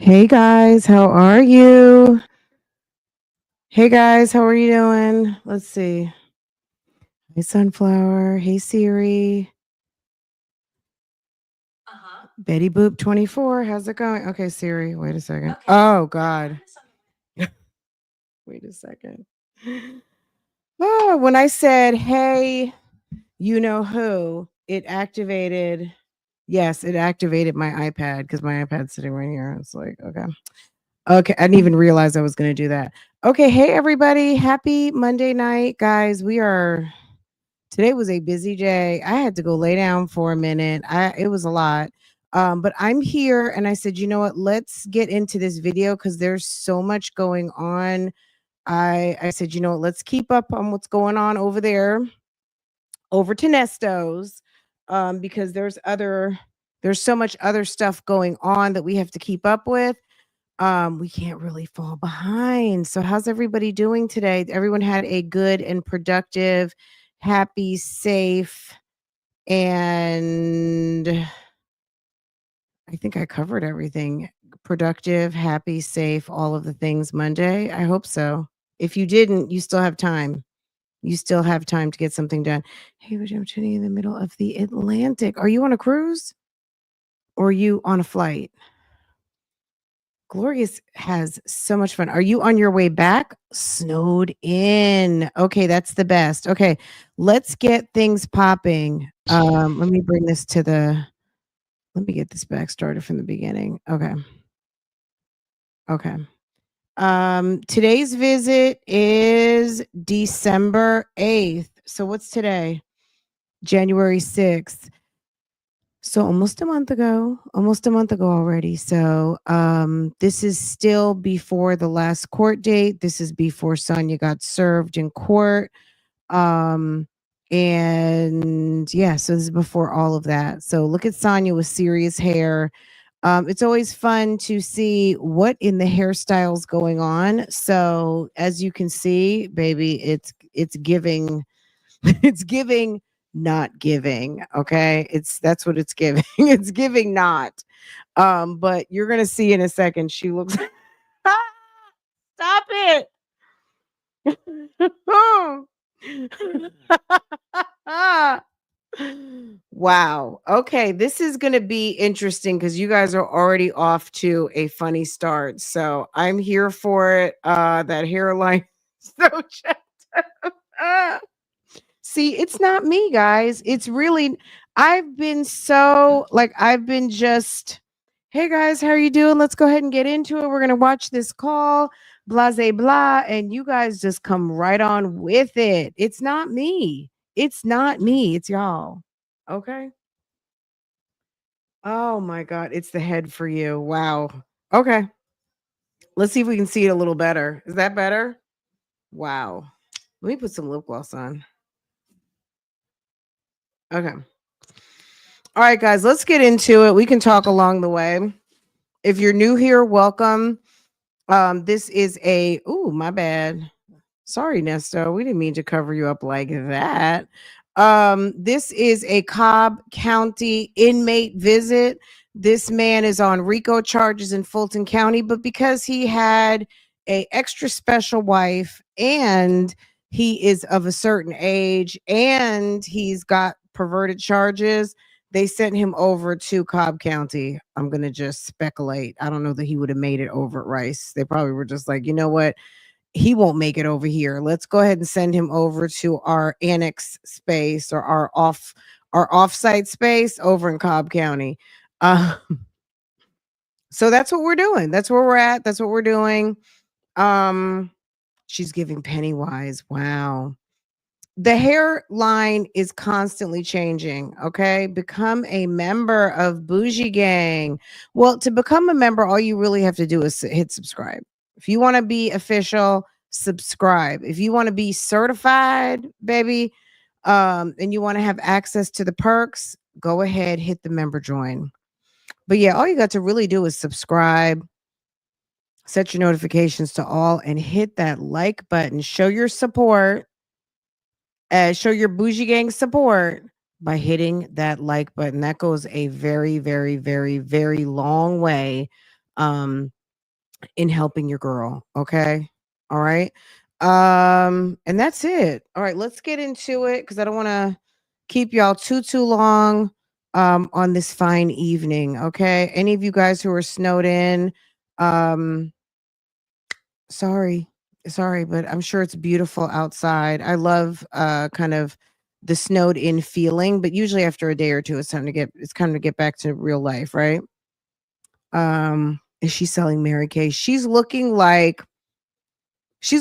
Hey guys, how are you? Hey guys, how are you doing? Let's see. Hey Sunflower. Hey Siri. Betty Boop 24. How's it going? Okay, Siri. Wait a second. Oh God. Wait a second. Oh, when I said, hey, you know who, it activated. Yes, it activated my iPad because my iPad's sitting right here. It's like, okay. Okay, I didn't even realize I was going to do that. Okay, hey everybody, happy Monday night, guys. Today was a busy day. I had to go lay down for a minute. It was a lot. But I'm here and I said, you know what? Let's get into this video because there's so much going on. I said, you know what? Let's keep up on what's going on over there, over to Nesto's, because there's so much other stuff going on that we have to keep up with. We can't really fall behind. So how's everybody doing today? Everyone had a good and productive, happy, safe, and I think I covered everything. Productive, happy, safe, all of the things Monday. I hope so. If you didn't, you still have time. You still have time to get something done. Hey, but I'm sitting in the middle of the Atlantic. Are you on a cruise or are you on a flight? Glorious has so much fun. Are you on your way back? Snowed in. Okay, that's the best. Okay, let's get things popping. Let me bring this to the let me get this back started from the beginning. Okay. Okay. Today's visit is December 8th. So what's today? January 6th. So almost a month ago already. So this is still before the last court date. This is before Sonya got served in court. Um and yeah, so this is before all of that. So look at Sonya with serious hair. It's always fun to see what in the hairstyles going on. So as you can see, baby, it's giving it's giving not giving, okay? That's what it's giving. It's giving not. But you're gonna see in a second. She looks. Stop it! Wow. Okay, this is gonna be interesting because you guys are already off to a funny start. So I'm here for it. That hairline so checked. See, it's not me, guys. It's really I've been so like I've been just, hey guys, how are you doing? Let's go ahead and get into it. We're gonna watch this call, blah blah blah, and you guys just come right on with it. It's not me. It's not me. It's y'all. Okay. Oh my god, it's the head for you. Wow. Okay. Let's see if we can see it a little better. Is that better? Wow. Let me put some lip gloss on. Okay. All right, guys, let's get into it. We can talk along the way. If you're new here, welcome. This is my bad. Sorry, Nesto. We didn't mean to cover you up like that. This is a Cobb County inmate visit. This man is on RICO charges in Fulton County, but because he had a extra special wife and he is of a certain age and he's got perverted charges, they sent him over to Cobb County. I'm going to just speculate. I don't know that he would have made it over at Rice. They probably were just like, you know what? He won't make it over here. Let's go ahead and send him over to our annex space or our offsite space over in Cobb County. Uh, so that's what we're doing. That's where we're at. That's what we're doing. Um, she's giving Pennywise. Wow. The hairline is constantly changing. Okay. Become a member of Bougie Gang. Well, to become a member, all you really have to do is hit subscribe. If you want to be official, subscribe. If you want to be certified, baby, and you want to have access to the perks, go ahead, hit the member join. But yeah, all you got to really do is subscribe, set your notifications to all, and hit that like button. Show your support. Show your Bougie Gang support by hitting that like button. That goes a very, very, very, very long way. um in helping your girl. Okay. All right. And that's it. All right, let's get into it because I don't want to keep y'all too long on this fine evening. Okay. Any of you guys who are snowed in, um, sorry. Sorry, but I'm sure it's beautiful outside. I love kind of the snowed in feeling, but usually after a day or two it's time to get back to real life, right? Is she selling Mary Kay? She's looking like she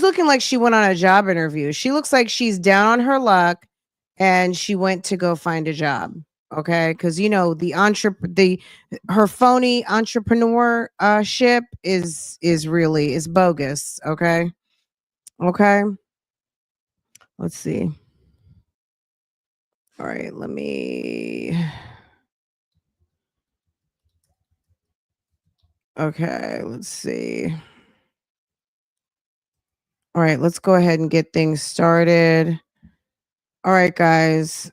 went on a job interview. She looks like she's down on her luck and she went to go find a job. Okay, because the her phony entrepreneur ship is really is bogus. Okay, okay. Let's see. All right, let me. Okay, let's see. All right, let's go ahead and get things started. All right, guys.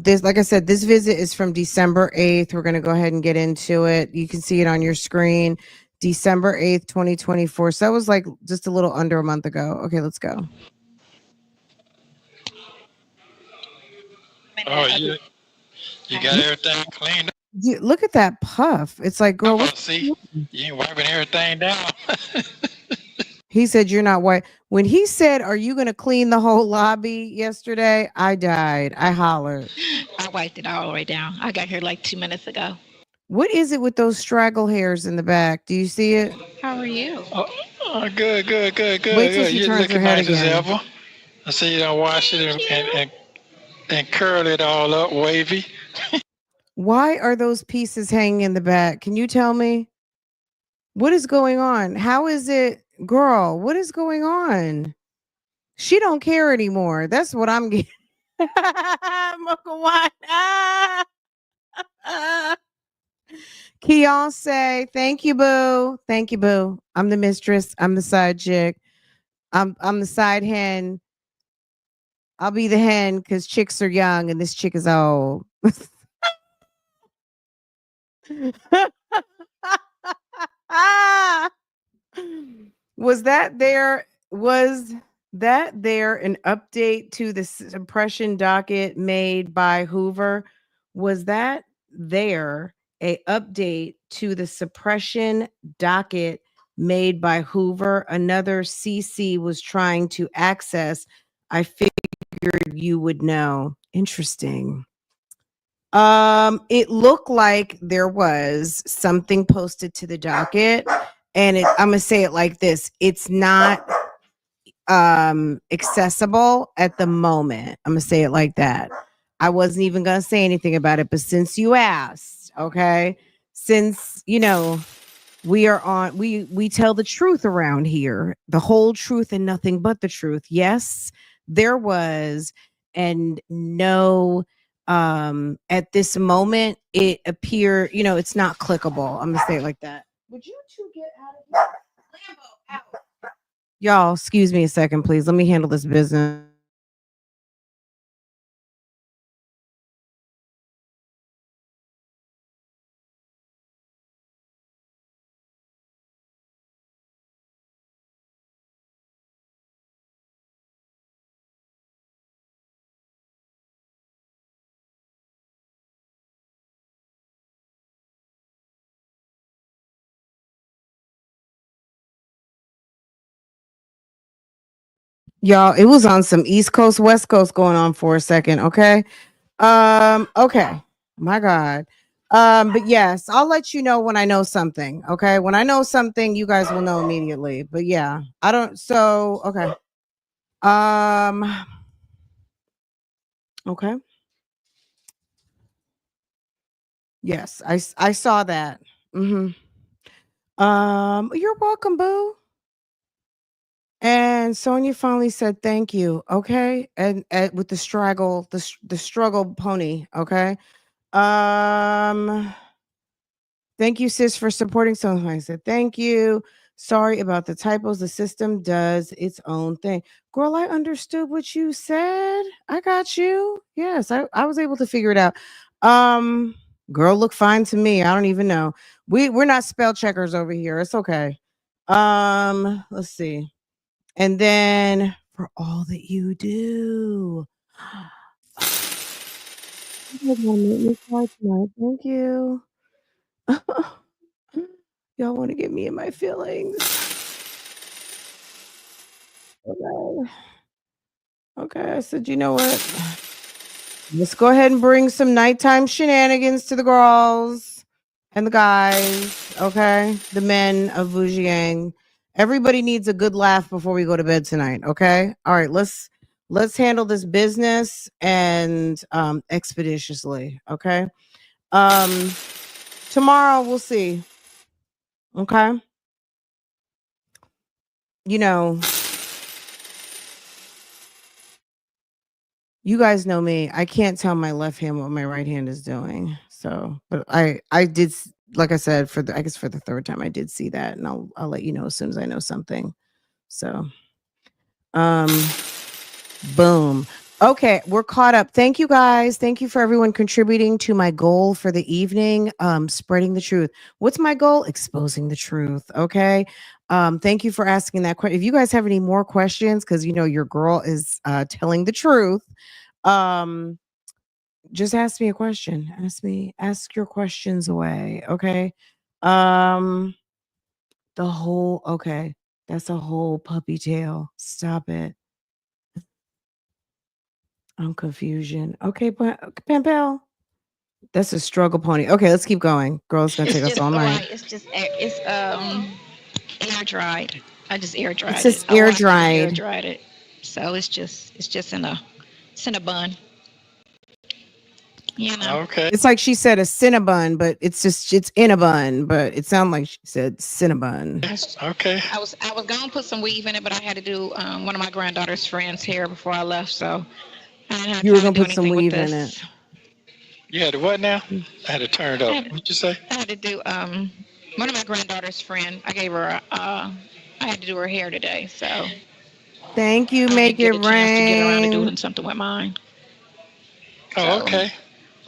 This, like I said, this visit is from December 8th. We're going to go ahead and get into it. You can see it on your screen. December 8th, 2024. So that was like just a little under a month ago. Okay, let's go. Oh, you got everything cleaned up. Look at that puff. It's like, girl, I what's see. You ain't wiping everything down. he said you're not white. When he said, "Are you going to clean the whole lobby?" yesterday, I died. I hollered. I wiped it all the way down. I got here like 2 minutes ago. What is it with those straggle hairs in the back? Do you see it? How are you? Wait till Good. she You're turns her looking head nice as again. ever. I see you don't wash it and curl it all up, wavy. Why are those pieces hanging in the back? Can you tell me? What is going on? How is it, girl? What is going on? She don't care anymore. That's what I'm getting. Mokawan. Keon say, thank you, boo. Thank you, boo. I'm the mistress. I'm the side chick. I'm the side hen. I'll be the hen because chicks are young and this chick is old. Was that there? Was that there an update to the suppression docket made by Hoover? Was that there a update to the suppression docket made by Hoover? Another CC was trying to access. I figured you would know. Interesting. It looked like there was something posted to the docket, and I'm gonna say it like this: it's not accessible at the moment. I'm gonna say it like that. I wasn't even gonna say anything about it, but since you asked, okay, since we tell the truth around here, the whole truth and nothing but the truth. Yes, there was, and no, at this moment it appear, it's not clickable. I'm gonna say it like that. Would you two get out of here? Lambo, out. Y'all, excuse me a second, please. Let me handle this business. Y'all, it was on some East Coast, West Coast going on for a second, okay? Okay. My God. But yes, I'll let you know when I know something. Okay. When I know something, you guys will know immediately. But yeah, I don't okay. Um okay. Yes, I saw that. hmm you're welcome, boo. And Sonia finally said thank you. Okay. And with the struggle, the struggle pony, okay. Um Thank you, sis, for supporting someone. I said, thank you. Sorry about the typos. The system does its own thing. Girl, I understood what you said. I got you. Yes, I was able to figure it out. Um, Girl, look fine to me. I don't even know. We're not spell checkers over here. It's okay. Let's see. And then for all that you do. You guys wanna make me cry tonight. Thank you. Y'all want to get me in my feelings. Okay. Okay. I said, you know what? Let's go ahead and bring some nighttime shenanigans to the girls and the guys. Okay. The men of Wujiang. Everybody needs a good laugh before we go to bed tonight. Okay. All right. Let's handle this business and expeditiously. Okay. Tomorrow we'll see. Okay. You know, you guys know me. I can't tell my left hand what my right hand is doing. So, but I did, like I said, I guess for the third time, I did see that, and I'll let you know as soon as I know something. So, um, boom. Okay, we're caught up. Thank you guys. Thank you for everyone contributing to my goal for the evening. Spreading the truth. What's my goal? Exposing the truth. Okay. Thank you for asking that question. If you guys have any more questions, because you know your girl is telling the truth. Um, just ask me a question. Ask your questions away. Okay. Um, okay. That's a whole puppy tail. Stop it. I'm confusion. Okay, but Pampel. That's a struggle pony. Okay, let's keep going. Girl, it's gonna It's take us just all night. right. It's air dried. I just air It's dried it. just I air washed it and air dried. dried it. So it's in a bun. You know. Okay. It's like she said a Cinnabon, but it's in a bun, but it sounded like she said Cinnabon. Okay. I was gonna put some weave in it, but I had to do one of my granddaughter's friends' hair before I left, so I didn't have You were time to gonna do put some anything with weave in it. this. You had to what now? I had to turn it I up. had, What'd you say? I had to do one of my granddaughter's friend. I gave her I had to do her hair today, so Thank you, I make didn't it get a chance to get around to rain. doing something with mine. Oh, So okay.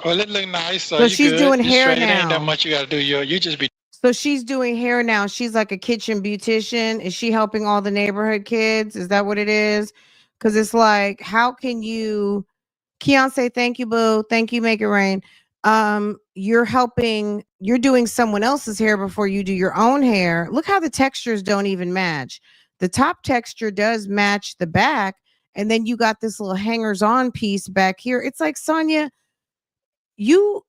Well, it look nice. So You she's good? doing You hair straight? Ain't that now. much you got to do. You just be. So she's doing hair now. She's like a kitchen beautician. Is she helping all the neighborhood kids? Is that what it is? Because it's like, how can you, Keon say, thank you, boo. Thank you, make it rain. You're doing someone else's hair before you do your own hair. Look how the textures don't even match. The top texture does match the back. And then you got this little hangers on piece back here. It's like, Sonya, you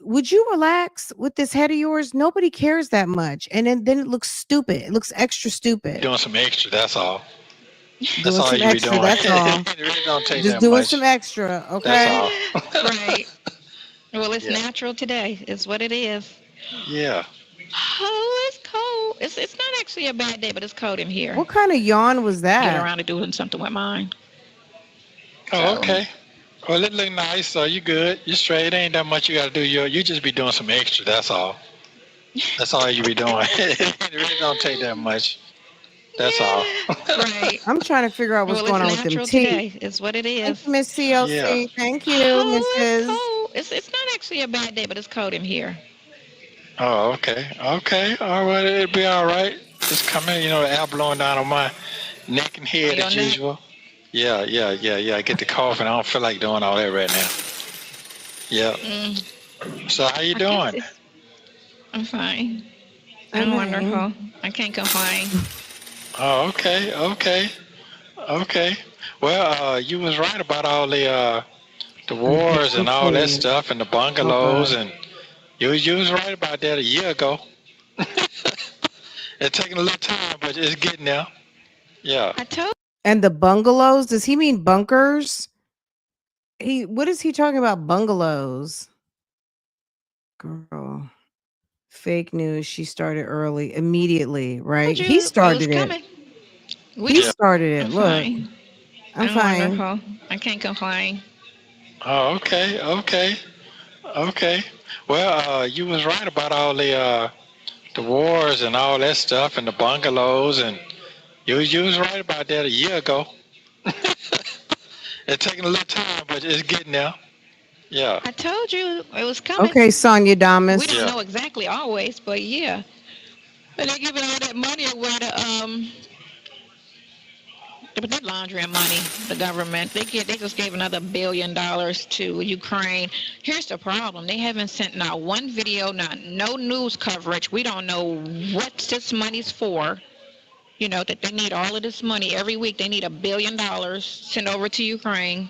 would you relax with this head of yours? Nobody cares that much. And then it looks stupid. It looks extra stupid. Doing some extra. That's all. That's Doing all some you be extra. doing. That's all. It really don't take Just that doing some much. extra. That's Okay. all. right. Well, it's Yeah. natural today. It's what it is. Yeah. Oh, it's cold. It's not actually a bad day, but it's cold in here. What kind of yawn was Get that? around to doing something with mine. Oh, So okay. Well, it look nice. You good? You straight? Ain't that much you got to do. You just be doing some extra. That's all. That's all you be doing. It really don't take that much. That's all. right. I'm trying to figure out what's Well, it's going on with them natural teeth. today. It's what it Thank is. you, Miss Yeah. CLC. Thank you, Oh, it's Mrs. cold. It's not actually a bad day, but it's cold in here. Oh, okay. Okay. All right. It'll be all right. It's coming. The air blowing down on my neck and head Your as neck. usual. Yeah. I get the cough and I don't feel like doing all that right now. Yeah. So how you I guess doing? I'm fine. I I'm mean, wonderful. I can't complain. Oh, okay. Well, you was right about all the I'm wars and all that clean. stuff and the Oh bungalows, God. and you was right about that a year ago. It's taking a little time, but it's getting there. Yeah. I told And the bungalows? Does he mean bunkers? What is he talking about? Bungalows. Girl. Fake news. She started early, immediately, right? He you it was started it. coming. He Yeah. started it. I'm Look, fine. I'm I'm fine. wonderful. I can't complain. Oh, okay. Well, you was right about all the wars and all that stuff and the bungalows, and you was right about that a year ago. It's taking a little time, but it's getting there. Yeah. I told you it was coming. Okay, Sonya We Damas. don't Yeah. know exactly always, but yeah. But they're giving all that money away but that laundry and money, the government, they just gave another $1 billion to Ukraine. Here's the problem. They haven't sent not one video, no news coverage. We don't know what this money's for. You know, that they need all of this money every week. They need $1 billion sent over to Ukraine.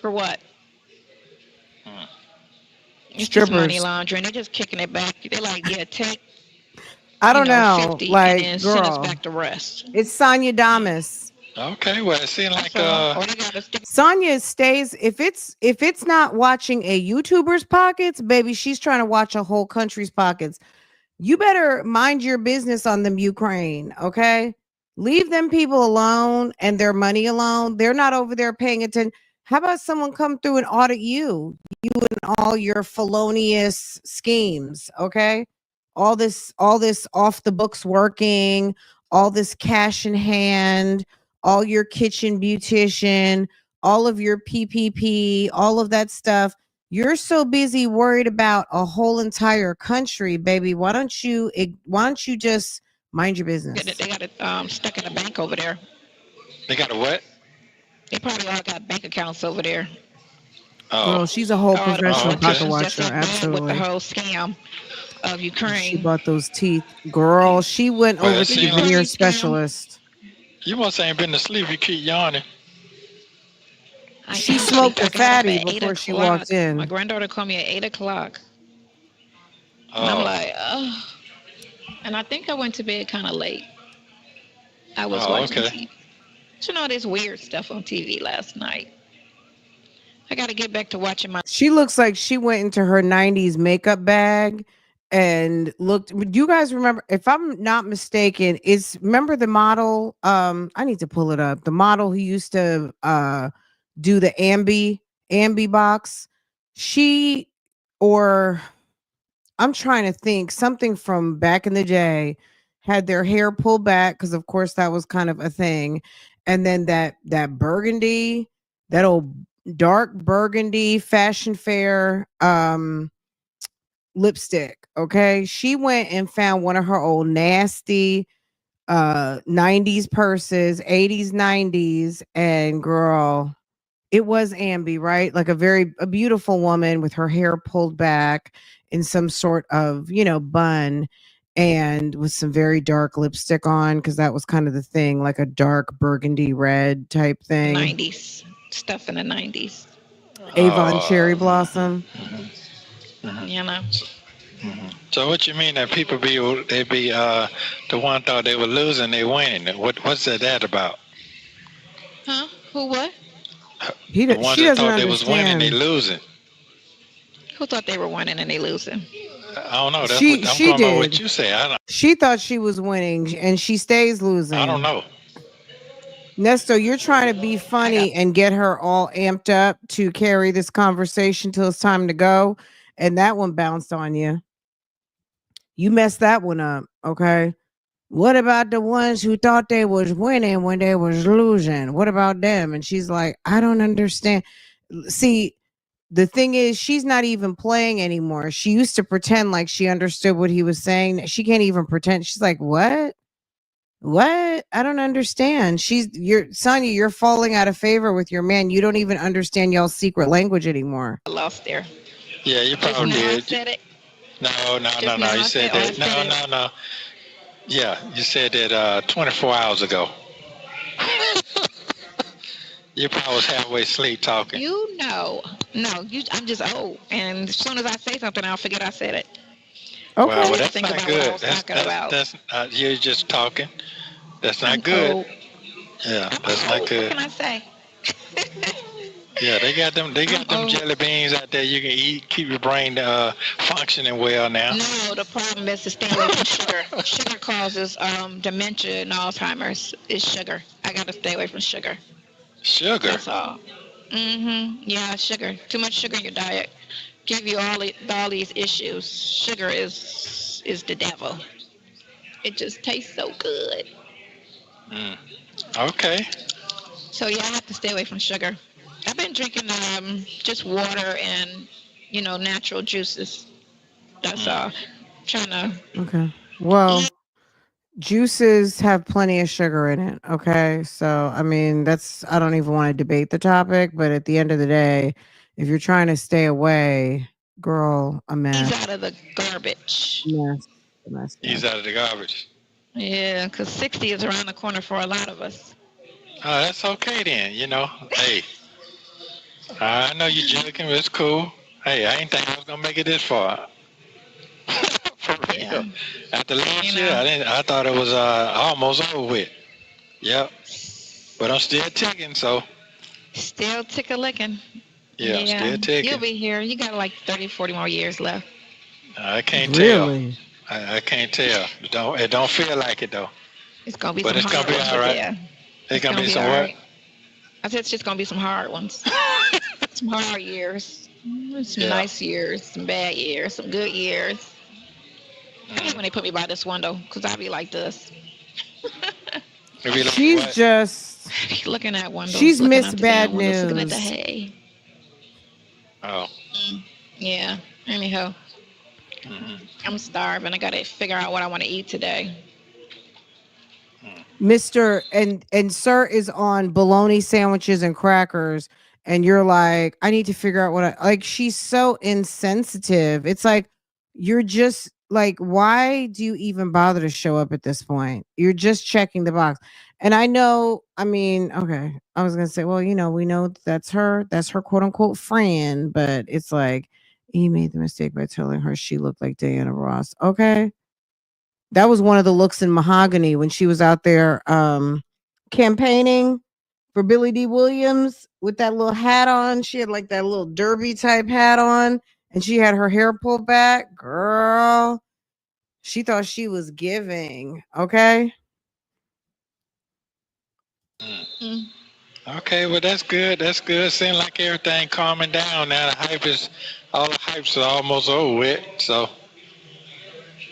For what? Hmm. It's just money Strippers. laundering. They're just kicking it back. They're like, yeah, take, I don't know. 50 and Like, then send us girl, back the rest. it's Sonya Damas. Okay. Well, it seems That's like all. Or they got to stick. Sonya stays if it's not watching a YouTuber's pockets, baby, she's trying to watch a whole country's pockets. You better mind your business on them Ukraine, okay? Leave them people alone and their money alone. They're not over there paying attention. How about someone come through and audit you and all your felonious schemes, okay? All this off the books working, all this cash in hand, all your kitchen beautician, all of your PPP, all of that stuff. You're so busy worried about a whole entire country, baby. Why don't you just mind your business? They got it stuck in a bank over there. they got a what? They probably all got bank accounts over there. Oh. Girl, she's a whole All the professional okay. pocket politicians just watcher. involved with the Absolutely. whole scam of She Ukraine. bought those teeth. Girl, she went Well, over it to The the seems like veneer Ukraine scam. specialist. you must ain't been to sleep. You keep yawning. I She am sleep. smoked I a got up fatty at 8 before she walked o'clock. My in. granddaughter called me at 8 o'clock. And I'm Oh. like, oh. And I think I went to bed kind of late. I was Oh. watching Okay. TV. You know, this weird stuff on TV last night. I got to get back to watching my. She looks like she went into her 90s makeup bag and looked. Do you guys remember? If I'm not mistaken, remember the model? I need to pull it up. The model who used to do the Ambi box. She or I'm trying to think something from back in the day had their hair pulled back because of course that was kind of a thing. And then that burgundy, that old dark burgundy fashion fair lipstick. Okay. She went and found one of her old nasty 90s purses, 80s, 90s, and girl, it was Ambi, right? Like a beautiful woman with her hair pulled back in some sort of, bun and with some very dark lipstick on because that was kind of the thing, like a dark burgundy red type thing. 90s stuff in the 90s. Avon Oh. Cherry Blossom. Mhm. You know? So what you mean that people they be the one thought they were losing, they winning? What's that about? Huh? Who what? The ones She that doesn't thought they was winning, they understand. losing. Who thought they were winning and they losing? I don't know. That's what She I'm she going by. What did. you say? She thought she was winning and she stays I don't losing. know. Nesto, you're trying to be I got funny and get her all amped up to carry this conversation till it's time to go. And that one bounced on you. You messed that one up. Okay. What about the ones who thought they was winning when they was losing? What about them? And she's like, I don't understand. See, the thing is, she's not even playing anymore. She used to pretend like she understood what he was saying. She can't even pretend. She's like, what? What? I don't understand. Sonya, you're falling out of favor with your man. You don't even understand y'all's secret language anymore. lost there. Yeah, you Just probably now I did. said it. No. Just now You I said said, oh, I that. said it. No. Yeah, you said that 24 hours ago. You probably was halfway asleep talking. You know. No, I'm just old. And as soon as I say something, I'll forget I said it. Okay. Well, I that's think not about what I good. was talking about. That's you're just talking. That's I'm not good. old. Yeah, I'm that's not old. What good. can I say? Yeah, they got them. They got I'm them old. jelly beans out there you can eat, keep your brain functioning well now. No, the problem is to stay away from sugar. Sugar causes dementia and Alzheimer's. Is sugar. I got to stay away from sugar. Sugar. That's all. Yeah, sugar. Too much sugar in your diet give you all these issues. Sugar is the devil. It just tastes so good. Mm. Okay. So yeah, I have to stay away from sugar. I I've been drinking just water and natural juices. That's all. Trying to Okay. Well, juices have plenty of sugar in it. Okay. So, I mean, I don't even want to debate the topic, but at the end of the day, if you're trying to stay away, girl, a ease mess. out of the garbage. Mess. A mess. He's out of the garbage. Yeah, because 60 is around the corner for a lot of us. Oh, that's okay then. Hey, I know you're joking, but it's cool. Hey, I ain't think I was gonna make it this far. For real. Yeah. After last You year, know. I thought it was almost over with. Yep. But I'm still ticking, so Still tick-a-licking. yeah, still You'll ticking. be here. You got like 30, 40 more years left. I can't Really? tell. I can't tell. It don't feel like it though. It's gonna be But some it's gonna hard be ones. all right. Yeah. It's gonna be be some all what? right. I said it's just gonna be some hard ones. Some hard years. Some Yeah. nice years. Some bad years. Some good years. I hate when they put me by this window because I be like this. It be like She's what? just, Looking at windows. she's Looking missed out the bad damn windows. Looking at the news. hay. Oh. Yeah. Anyhow, I'm starving. I gotta figure out what I want to eat today. Mr. and Sir is on bologna sandwiches and crackers, and you're like, I need to figure out what I like. She's so insensitive. It's like you're just like, why do you even bother to show up at this point? You're just checking the box. And I know, I mean, okay, I was gonna say, well, we know that's her quote unquote friend, but it's like he made the mistake by telling her she looked like Diana Ross. Okay, that was one of the looks in Mahogany when she was out there campaigning for Billy D. Williams with that little hat on. She had like that little derby type hat on and she had her hair pulled back. Girl, she thought she was giving. Okay. Mm. Okay, well that's good. That's good. Seems like everything calming down now. All the hypes are almost over with. So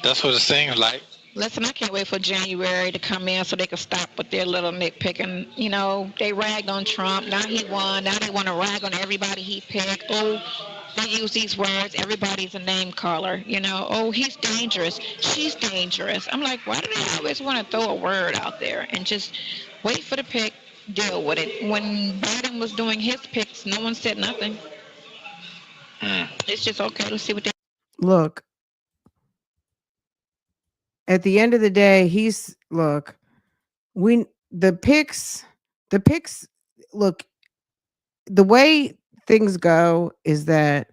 that's what it seems like. Listen, I can't wait for January to come in so they can stop with their little nitpicking. They ragged on Trump. Now he won. Now they want to rag on everybody he picked. Oh, they use these words. Everybody's a name caller. Oh, he's dangerous. She's dangerous. I'm like, why do they always want to throw a word out there and just wait for the pick, deal with it? When Biden was doing his picks, no one said nothing. It's just okay to see what they. Look, at the end of the day, we the picks, look, the way things go is that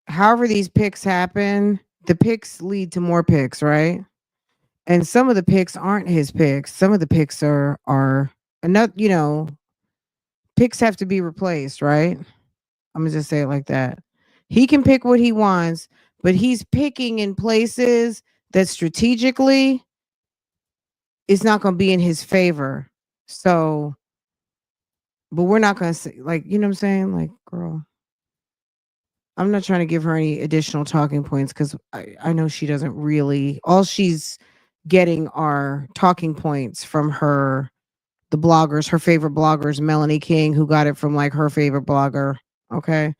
however these picks happen, the picks lead to more picks, right? And some of the picks aren't his picks. Some of the picks are another, picks have to be replaced, right? I'm gonna just say it like that. He can pick what he wants, but he's picking in places that strategically it's not gonna be in his favor. So, but we're not gonna say, like, you know what I'm saying? Like, girl, I'm not trying to give her any additional talking points because I know she doesn't really. All she's getting are talking points from the bloggers, her favorite bloggers, Melanie King, who got it from like her favorite blogger. Okay.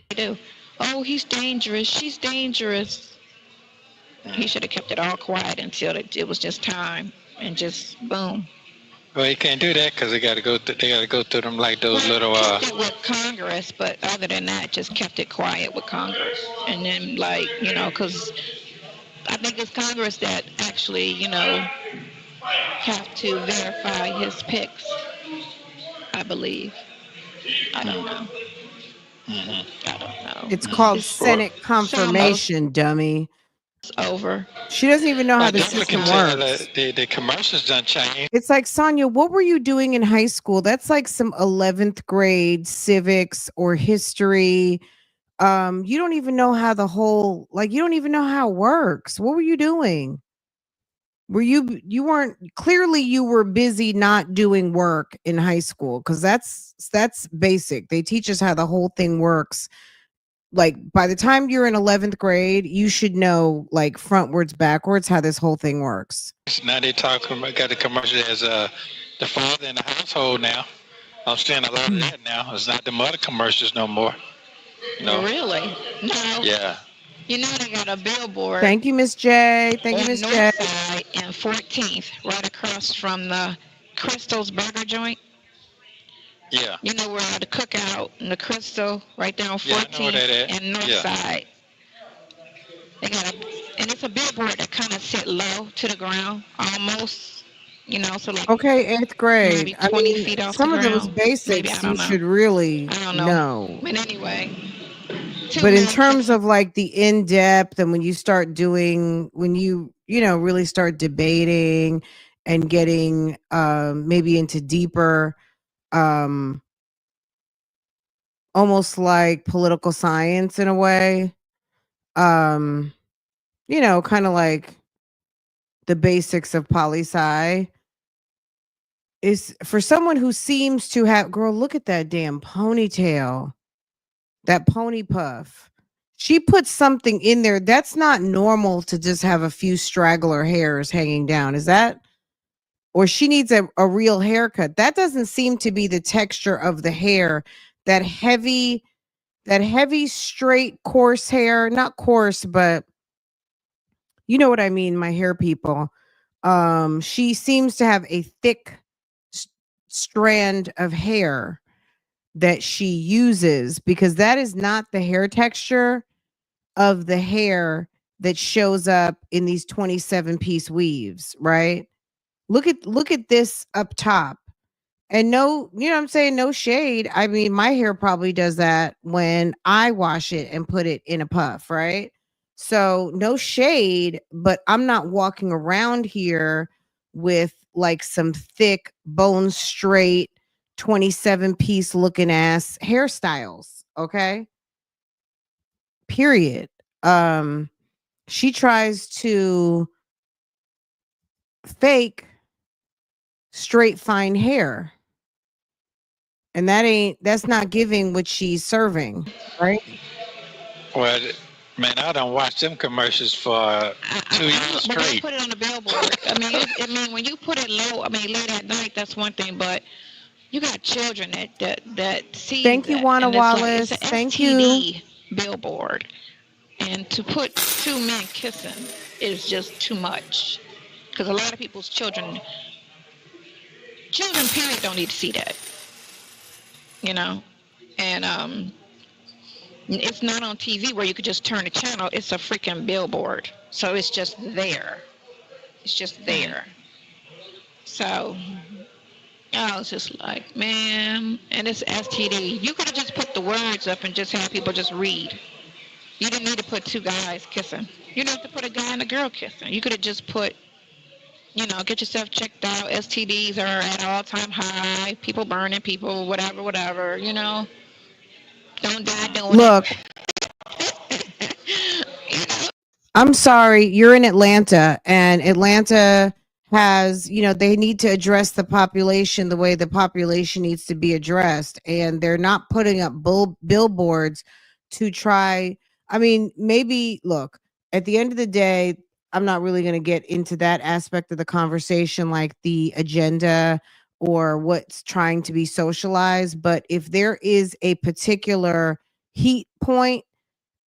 do. Oh, he's dangerous. She's dangerous. He should have kept it all quiet until it was just time, and just boom. Well, you can't do that because they got to go. They got to go through them like those little. Kept it with Congress, but other than that, just kept it quiet with Congress, and then because I think it's Congress that actually have to verify his picks. I believe. I don't know. I don't know. It's called It's Senate confirmation, dummy. over. She doesn't even know how I the definitely system can tell works. the commercials done changed. It's like, Sonia, what were you doing in high school? That's like some 11th grade civics or history. You don't even know how you don't even know how it works. What were you doing? You weren't, clearly you were busy not doing work in high school because that's basic. They teach us how the whole thing works. Like by the time you're in 11th grade, you should know like frontwards, backwards how this whole thing works. Now they got the commercial as the father in the household now. I'm seeing a lot of that now. It's not the mother commercials no more. You know? Really? No. Yeah. You know they got a billboard Thank you, Miss J. Thank you, on Miss J. Northside and 14th, right across from the Crystal's Burger Joint. Yeah. You know where the cookout and the Crystal right there on Yeah, I know where 14th that at. and Northside. They got and it's a billboard that kind of sit low to the ground, almost. You know, so like Okay, 8th grade. maybe I 20 mean, feet off the some of those ground. Maybe, I basics you don't know. should really I don't know. know. But anyway, two But in men terms kissing. of like the in depth and when you start doing, when you know, really start debating and getting maybe into deeper, um, almost like political science in a way, um, you know, kind of like the basics of poli sci, is for someone who seems to have, girl, look at that damn ponytail, that pony puff. She put something in there that's not normal to just have a few straggler hairs hanging down. Is that, or she needs a real haircut? That doesn't seem to be the texture of the hair. That heavy, straight, coarse hair, not coarse, but you know what I mean, my hair people. She seems to have a thick s- strand of hair that she uses, because that is not the hair texture of the hair that shows up in these 27-piece weaves, right? Look at this up top. And no, you know what I'm saying? No shade. I mean, my hair probably does that when I wash it and put it in a puff, right? So no shade, but I'm not walking around here with like some thick, bone straight, 27-piece looking ass hairstyles. Okay. Period. Um, she tries to fake straight, fine hair. And that's not giving what she's serving, right? Well, man, I don't watch them commercials for 2 years But they straight. put it on the billboard. I mean, when you put it low, I mean, late at night, that's one thing. But you got children that sees Thank you, that, Juana and it's like it's an Wallace. Thank you. STD billboard, and to put two men kissing is just too much. Because a lot of people's children, period, don't need to see that. You know, and it's not on TV where you could just turn the channel. It's a freaking billboard, so it's just there. It's just there. So I was just like, man, and it's STD. You could have just put the words up and just have people just read. You didn't need to put two guys kissing. You didn't have to put a guy and a girl kissing. You could have just put, get yourself checked out. STDs are at all-time high. People burning people, whatever, whatever. Don't die doing it. Look, I'm sorry, you're in Atlanta, and Atlanta has, they need to address the population the way the population needs to be addressed. And they're not putting up billboards to try. I mean, maybe, look, at the end of the day, I'm not really going to get into that aspect of the conversation, like the agenda or what's trying to be socialized. But if there is a particular heat point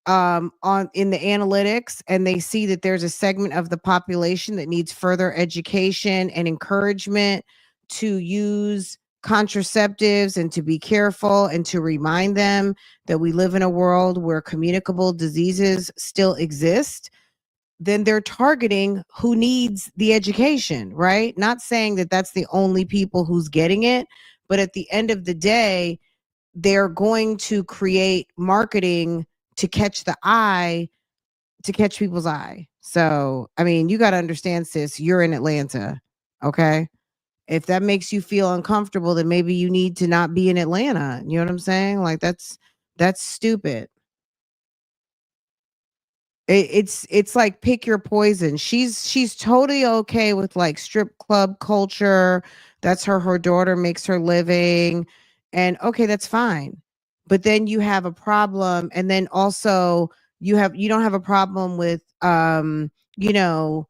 on in the analytics, and they see that there's a segment of the population that needs further education and encouragement to use contraceptives and to be careful, and to remind them that we live in a world where communicable diseases still exist, then they're targeting who needs the education, right? Not saying that that's the only people who's getting it, but at the end of the day, they're going to create marketing to catch the eye, to catch people's eye. So, I mean, you got to understand, sis, you're in Atlanta. Okay. If that makes you feel uncomfortable, then maybe you need to not be in Atlanta. You know what I'm saying? Like that's stupid. It's like pick your poison. She's totally okay with like strip club culture. That's her daughter makes her living, and okay, that's fine. But then you have a problem, and then also you don't have a problem with you know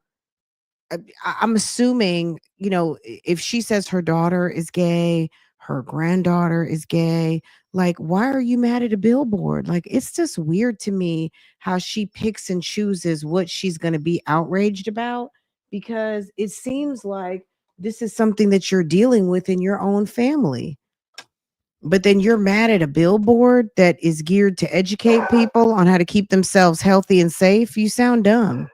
I'm assuming, if she says her daughter is gay, her granddaughter is gay. Like, why are you mad at a billboard? Like, it's just weird to me how she picks and chooses what she's going to be outraged about, because it seems like this is something that you're dealing with in your own family. But then you're mad at a billboard that is geared to educate people on how to keep themselves healthy and safe. You sound dumb.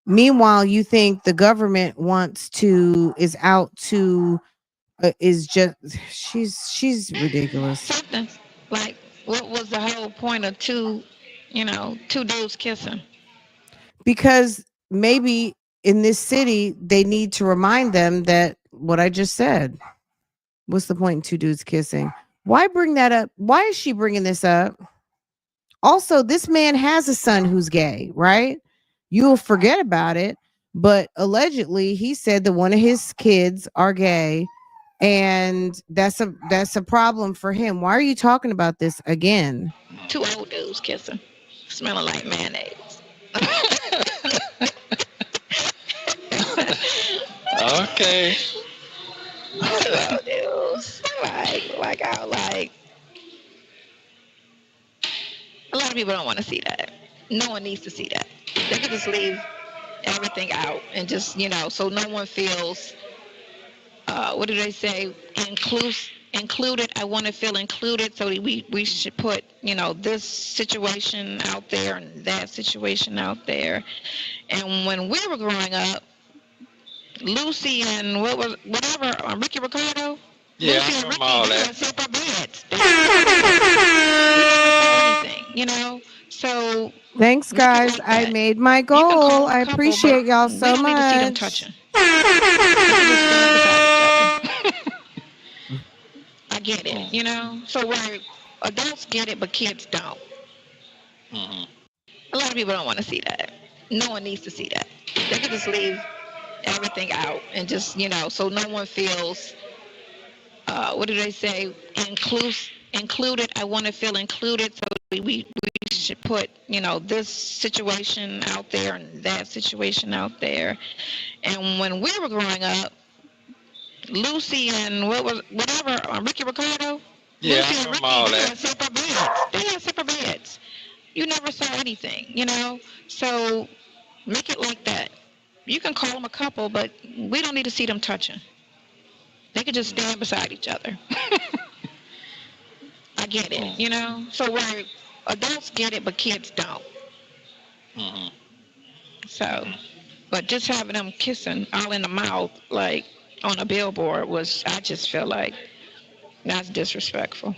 Meanwhile, you think the government is out to is just she's ridiculous. Something like, what was the whole point of two dudes kissing? Because maybe in this city they need to remind them that what I just said. What's the point in two dudes kissing? Why bring that up? Why is she bringing this up? Also, this man has a son who's gay, right? You'll forget about it, but allegedly he said that one of his kids are gay, and that's a problem for him. Why are you talking about this again? Two old dudes kissing, smelling like mayonnaise. Okay. Two old dudes. Like a lot of people don't want to see that. No one needs to see that. They could just leave everything out and just, so no one feels, what do they say, included. I want to feel included, so we should put, this situation out there and that situation out there. And when we were growing up, Lucy and Ricky Ricardo. Yeah, Lucy I and remember Ricky, all they that. had separate beds. They had anything. So Thanks, make it guys. like I that. made my You can call goal. them a I couple, appreciate but y'all we so don't need to see them much. touching. They can just stand beside each other. I get it. So where adults get it, but kids don't. Mm-hmm. A lot of people don't want to see that. No one needs to see that. They can just leave everything out and just, so no one feels, what do they say, included. I want to feel included, so we should put, this situation out there and that situation out there. And when we were growing up, Lucy and Ricky Ricardo. Yeah, Lucy I and remember Ricky, all they that. had separate beds. They had separate beds. You never saw anything. So make it like that. You can call them a couple, but we don't need to see them touching. They could just stand beside each other. I get it. So where adults get it, but kids don't. Mm-hmm. So, but just having them kissing all in the mouth, like on a billboard, I just feel like that's disrespectful.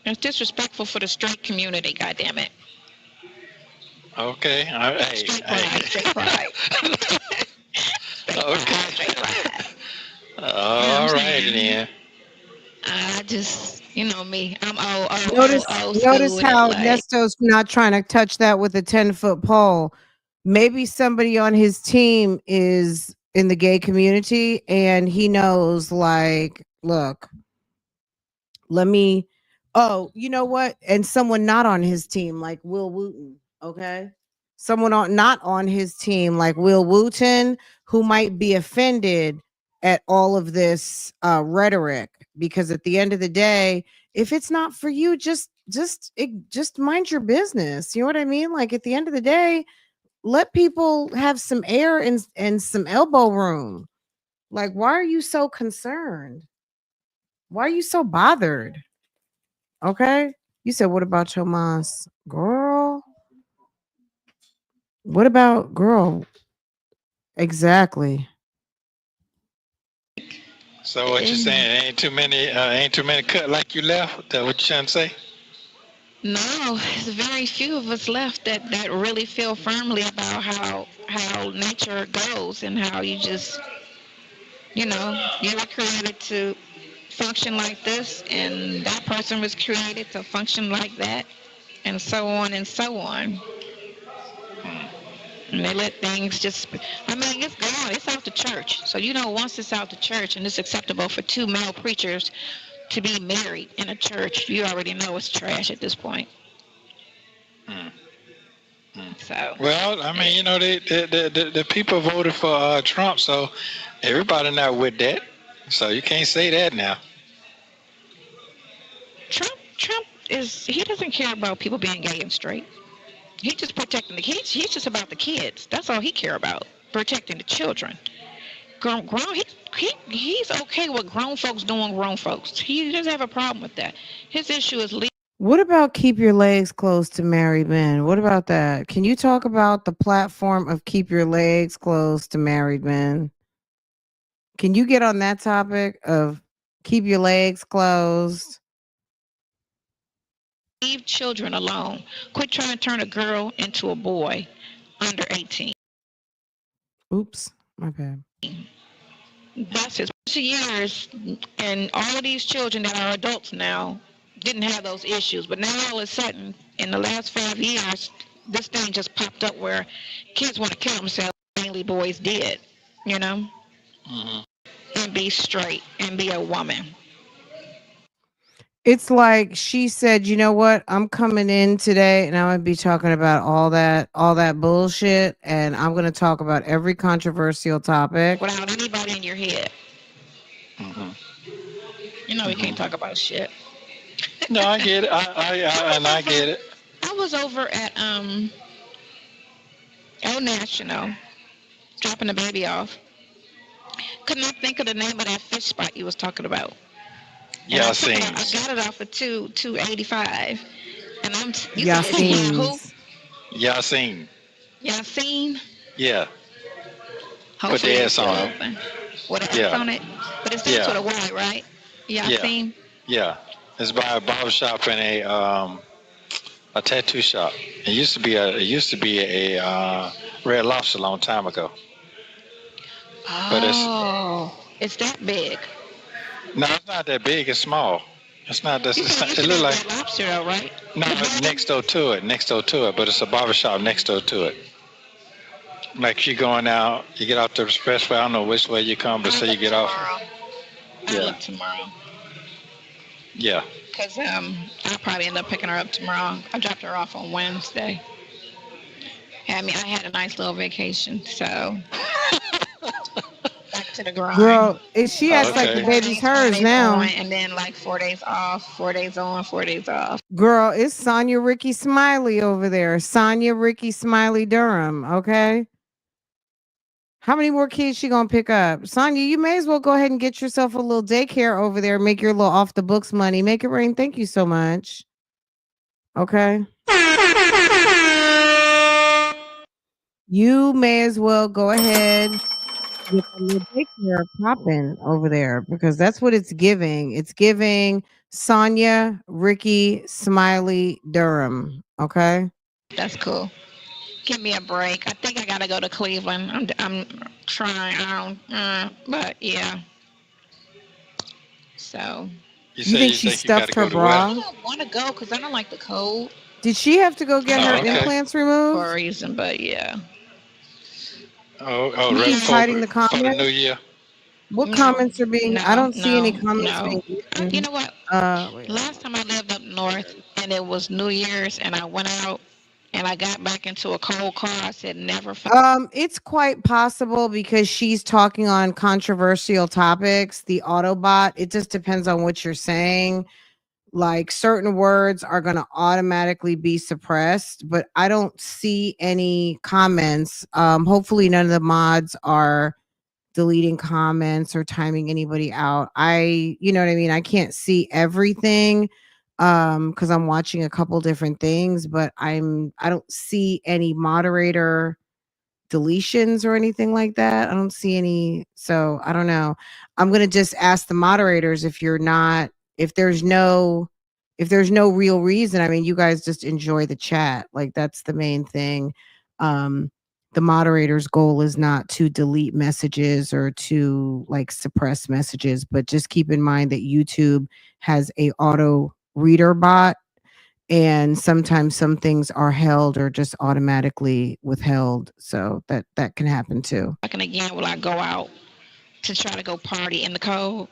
It's disrespectful for the straight community, goddammit. Okay. Straight pride, straight pride. Okay. Straight pride. All right then. I just, me, I'm old school Notice with it. how Like, Nesto's not trying to touch that with a 10-foot pole. Maybe somebody on his team is in the gay community and he knows, like, look, let me, oh, you know what? And someone not on his team, like Will Wooten, okay? Not on his team, like Will Wooten, who might be offended at all of this rhetoric, because at the end of the day, if it's not for you, just mind your business. You know what I mean? Like, at the end of the day, let people have some air and some elbow room. Like, why are you so concerned? Why are you so bothered? Okay. You said, what about your mom's girl? What about girl? Exactly. So what you saying? Ain't too many cut like you left? That what you trying to say? no, there's very few of us left that really feel firmly about how nature goes and how you just, you were created to function like this, and that person was created to function like that, and so on and so on. And they let things just, it's gone. It's out the church. So, once it's out the church and it's acceptable for two male preachers to be married in a church, you already know it's trash at this point. So. Well, the people voted for Trump, so everybody not with that. So you can't say that now. Trump he doesn't care about people being gay and straight. He's just protecting the kids. He's just about the kids. That's all he care about. Protecting the children. Grown he's okay with grown folks doing grown folks. He doesn't have a problem with that. His issue is What about keep your legs closed to married men? What about that? Can you talk about the platform of keep your legs closed to married men? Can you get on that topic of keep your legs closed? leave children alone. Quit trying to turn a girl into a boy under 18. Oops, my bad. That's his years, and all of these children that are adults now didn't have those issues, but now all of a sudden, in the last 5 years, this thing just popped up where kids want to kill themselves. Mainly boys did, you know, and be straight and be a woman. It's like she said, you know what? I'm coming in today and I'm gonna be talking about all that bullshit, and I'm gonna talk about every controversial topic. Without anybody in your head. You know, we can't talk about shit. No, I get it. I get it. I was over at El National dropping the baby off. Could not think of the name of that fish spot you was talking about. Yeah, I seen. got it off for $2.85, and you Y'all said it's Yahoo. seen. Yeah, seen. Yasin. Yeah. Hopefully Put the it's S still on it. open. With an Yeah. S on it, but it starts Yeah. with a Y, right? Yasin. Yeah. It's by a barber shop and a tattoo shop. It used to be a Red Lobster a long time ago. But it's that big. No, it's not that big. It's small. It's not that. You said It look like Red Lobster, though, right? no. It's next door to it. Next door to it. But it's a barber shop next door to it. Like you going out, you get off the expressway. I don't know which way you come, but say you get off. I'll look tomorrow. Yeah. Because I'll probably end up picking her up tomorrow. I dropped her off on Wednesday. I had a nice little vacation, so back to the grind. Girl, she acts like the baby's hers now. And then like 4 days off, 4 days on, 4 days off. Girl, it's Sonya Ricky Smiley over there. Sonya Ricky Smiley Durham, okay? How many more kids she gonna pick up? Sonya, you may as well go ahead and get yourself a little daycare over there. Make your little off the books money. Make it rain. Thank you so much. Okay. You may as well go ahead and get a little daycare popping over there, because that's what it's giving. It's giving Sonya Ricky Smiley Durham. Okay. That's cool. Give me a break. I think I gotta go to Cleveland. I'm trying. But yeah. So. You think she stuffed her bra? I don't want to go because I don't like the cold. Did she have to go get her implants removed? For a reason, but yeah. He keeps hiding the comments. For the new year. What comments are being? I don't see any comments being. You know what? Last time I lived up north and it was New Year's and I went out and I got back into a cold car, I said never. It's quite possible because she's talking on controversial topics. The Autobot. It just depends on what you're saying. Like certain words are going to automatically be suppressed, but I don't see any comments. Hopefully none of the mods are deleting comments or timing anybody out. You know what I mean? I can't see everything because I'm watching a couple different things, but I don't see any moderator deletions or anything like that. I don't see any. So I don't know. I'm going to just ask the moderators if there's no real reason. I mean, you guys just enjoy the chat. Like that's the main thing. The moderator's goal is not to delete messages or to like suppress messages, but just keep in mind that YouTube has a auto reader bot, and sometimes some things are held or just automatically withheld. So that can happen too. And again, will I go out to try to go party in the cold?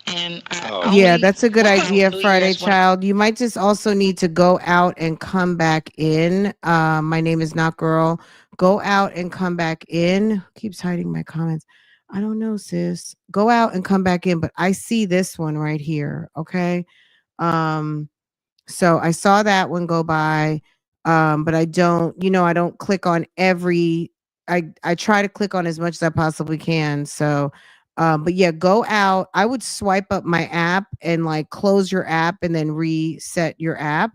And yeah, that's a good idea, Friday Child. You might just also need to go out and come back in. My name is Not Girl. Go out and come back in. Who keeps hiding my comments? I don't know, sis. Go out and come back in, but I see this one right here. Okay. Um, so I saw that one go by. But I don't, I don't click on every I try to click on as much as I possibly can. So but yeah, go out. I would swipe up my app and like close your app and then reset your app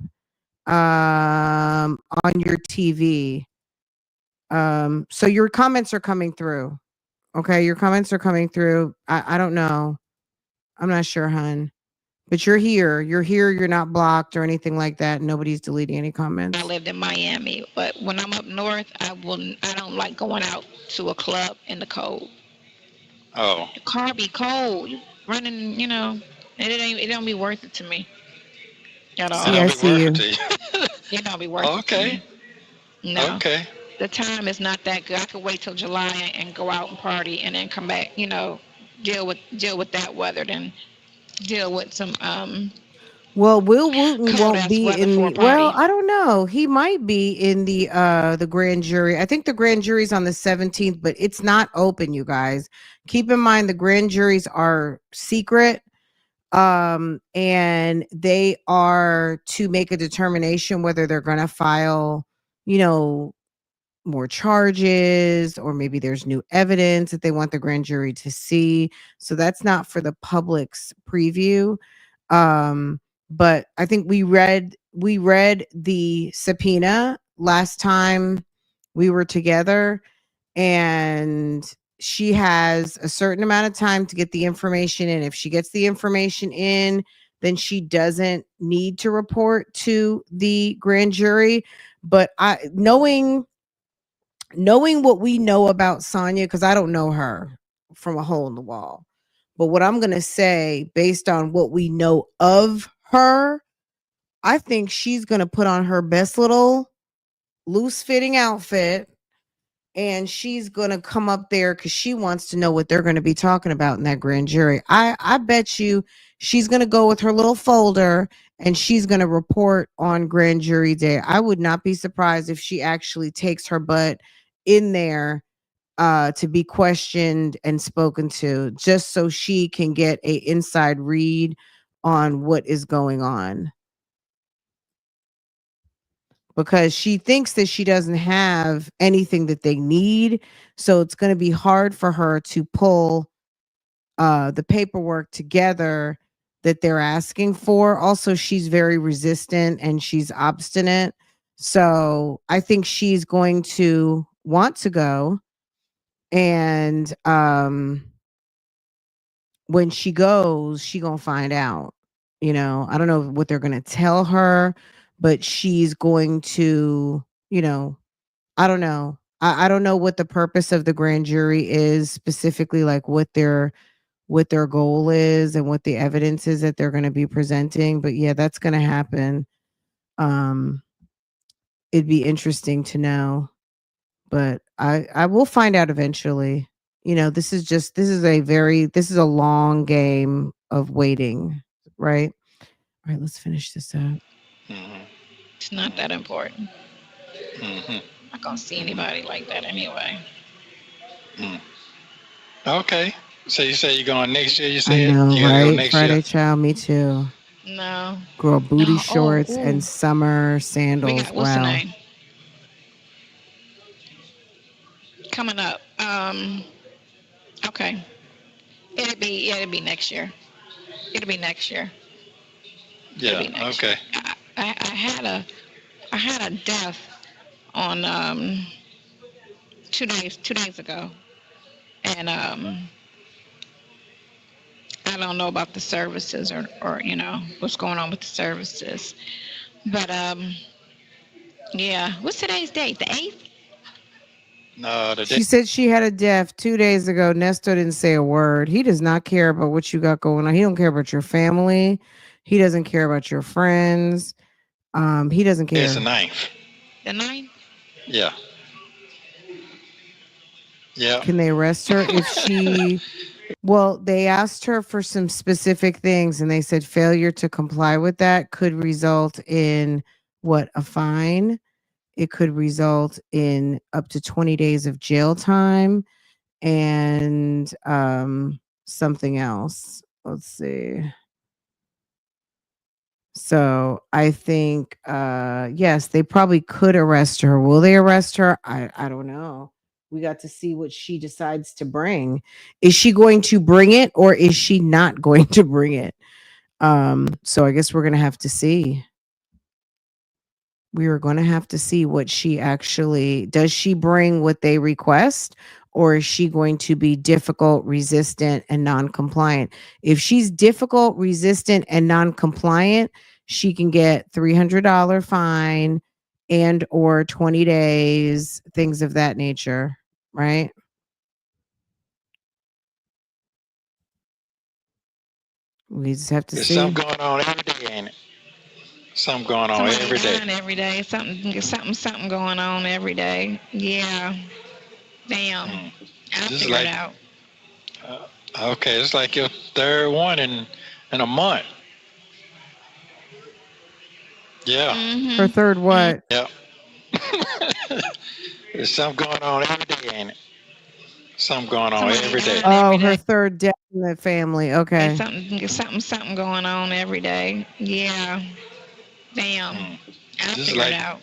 on your TV. So your comments are coming through. Okay, your comments are coming through. I don't know. I'm not sure, hun. But you're here. You're here. You're not blocked or anything like that. Nobody's deleting any I comments. lived in Miami, but when I'm up north, I don't like going out to a club in the cold. Oh, The car be cold. You running, it don't be worth it to me at it See, all. I don't be see worth it you. to you. It don't be worth it to Okay, me. No. okay. The time is not that good. I could wait till July and go out and party and then come back, deal with that weather than deal with some Well, Will Wooten cold won't ass be weather in for a the. Well, party. I don't know. He might be in the grand jury. I think the grand jury's on the 17th, but it's not open, you guys. Keep in mind the grand juries are secret. And they are to make a determination whether they're going to file, you know, more charges, or maybe there's new evidence that they want the grand jury to see. So that's not for the public's preview. Um, but I think we read the subpoena last time we were together, and she has a certain amount of time to get the information in. If she gets the information in, then she doesn't need to report to the grand jury. But knowing what we know about Sonya, because I don't know her from a hole in the wall, but what I'm going to say based on what we know of her, I think she's going to put on her best little loose fitting outfit, and she's going to come up there because she wants to know what they're going to be talking about in that grand jury. I bet you she's going to go with her little folder and she's going to report on grand jury day. I would not be surprised if she actually takes her butt in there to be questioned and spoken to, just so she can get a inside read on what is going on, because she thinks that she doesn't have anything that they need. So it's going to be hard for her to pull the paperwork together that they're asking for. Also, she's very resistant and she's obstinate. So I think she's going to want to go. And when she goes, she gonna find out. I don't know what they're gonna tell her, but she's going to, I don't know. I don't know what the purpose of the grand jury is specifically, like what their goal is and what the evidence is that they're going to be presenting. But yeah, that's going to happen. Um, it'd be interesting to know, but I will find out eventually. This is a long game of waiting, right? All right, let's finish this up. Hmm. It's not that important. Hmm. I'm not gonna see anybody like that anyway. Mm. Okay. So you say you're going next year? You I said know, you got to go right? next year. Friday child, me too. No. Girl, booty No. Oh, shorts ooh. and summer We sandals. got what's the Wow. name coming up? Okay. It'll be next year. It'll be next year. It'll Yeah. be next year. Okay. I had a death on 2 days ago, and I don't know about the services or what's going on with the services, but yeah. What's today's date? The 8th. No, the day She said she had a death 2 days ago. Nestor didn't say a word. He does not care about what you got going on. He don't care about your family. He doesn't care about your friends. He doesn't is the care. ninth. The 9th. Yeah. Yeah. Can they arrest her if she? Well, they asked her for some specific things, and they said failure to comply with that could result in what, a fine. It could result in up to 20 days of jail time. and something else. Let's see. So I think yes, they probably could arrest her. Will they arrest her? I don't know. We got to see what she decides to bring. Is she going to bring it or is she not going to bring it? So I guess we're going to have to see. We are going to have to see what she actually does. She bring what they request, or is she going to be difficult, resistant, and non-compliant? If she's difficult, resistant, and non-compliant, she can get $300 fine and or 20 days, things of that nature, right? We just have to There's see. something going on every day, ain't it? Something going on Somebody every day. lying every day. Something going on every day. Yeah. Damn. Mm. I'll Just figure it like out. okay, it's like your third one in a month. Yeah. Her Mm-hmm. third what? Yeah. There's something going on every day, ain't it? Something going on Somebody every day. lying every Oh, her day. third death in the family. Okay. Something going on every day. Yeah. Damn. Mm. I'll Just figure it like out.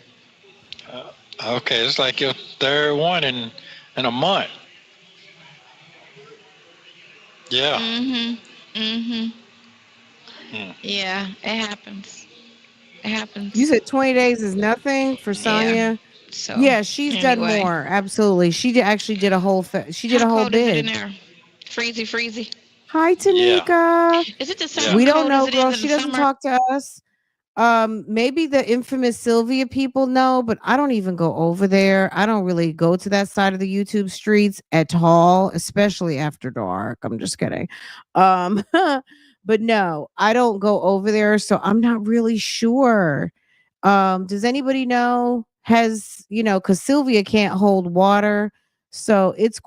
okay, it's like your third one in a month. Yeah. Mm-hmm. Mm-hmm. Mm. Yeah. It happens. It happens. You said 20 days is nothing for Yeah. Sonya. So Yeah, she's done anyway, more. Absolutely. Actually did a whole she did how a whole cold is it in bid. there? Freezy, freezy. Hi Yeah. Tanika. Is it the Yeah. same We don't cold as know, it is girl. in She the doesn't summer? talk to us. Maybe the infamous Sylvia people know, but I don't even go over there. I don't really go to that side of the YouTube streets at all, especially after dark. I'm just kidding. But no, I don't go over there, so I'm not really sure. Does anybody know? Has because Sylvia can't hold water, so it's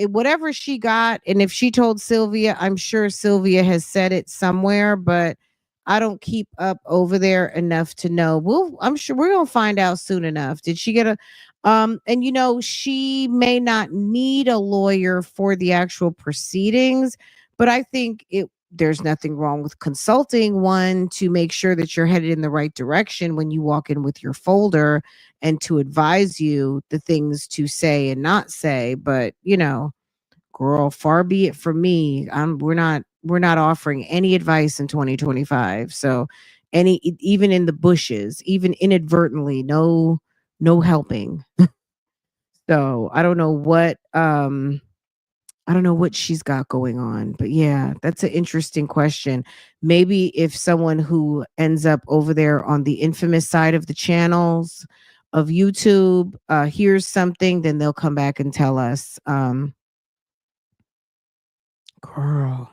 whatever she got, and if she told Sylvia, I'm sure Sylvia has said it somewhere, but I don't keep up over there enough to know. I'm sure we're gonna find out soon enough. Did she get a and she may not need a lawyer for the actual proceedings, but I think there's nothing wrong with consulting one to make sure that you're headed in the right direction when you walk in with your folder and to advise you the things to say and not say. But girl, far be it from me. We're not offering any advice in 2025. So even in the bushes, even inadvertently, no helping. So I don't know what she's got going on, but yeah, that's an interesting question. Maybe if someone who ends up over there on the infamous side of the channels of YouTube hears something, then they'll come back and tell us. Girl.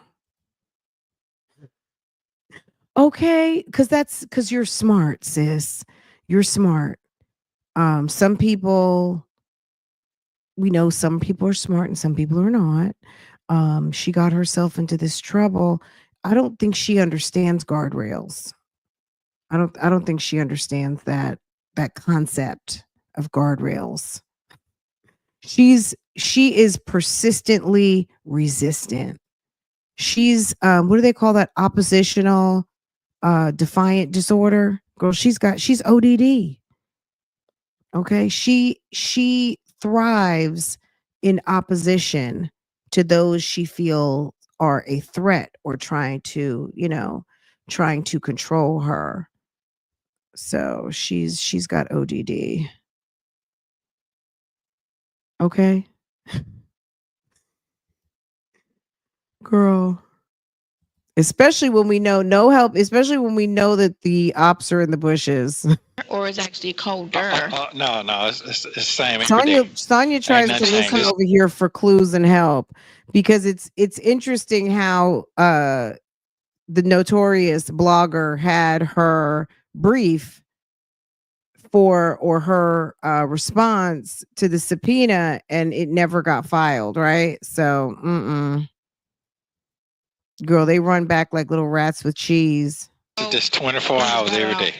Okay, because you're smart, sis. You're smart. Some people, we know some people are smart and some people are not. She got herself into this trouble. I don't think she understands guardrails. I don't think she understands that concept of guardrails. She is persistently resistant. She's what do they call that? Oppositional defiant disorder. Girl, she's ODD. Okay? She thrives in opposition to those she feel are a threat or trying to control her. So she's got ODD. Okay? Girl. Especially when we know no help, especially when we know that the ops are in the bushes. Or it's actually colder. No, it's the same every Sonya day. Sonya Ain't tries to nothing changed. listen over here for clues and help because it's interesting how the notorious blogger had her brief or her response to the subpoena and it never got filed, right? So, girl, they run back like little rats with cheese. Just 24 hours every day.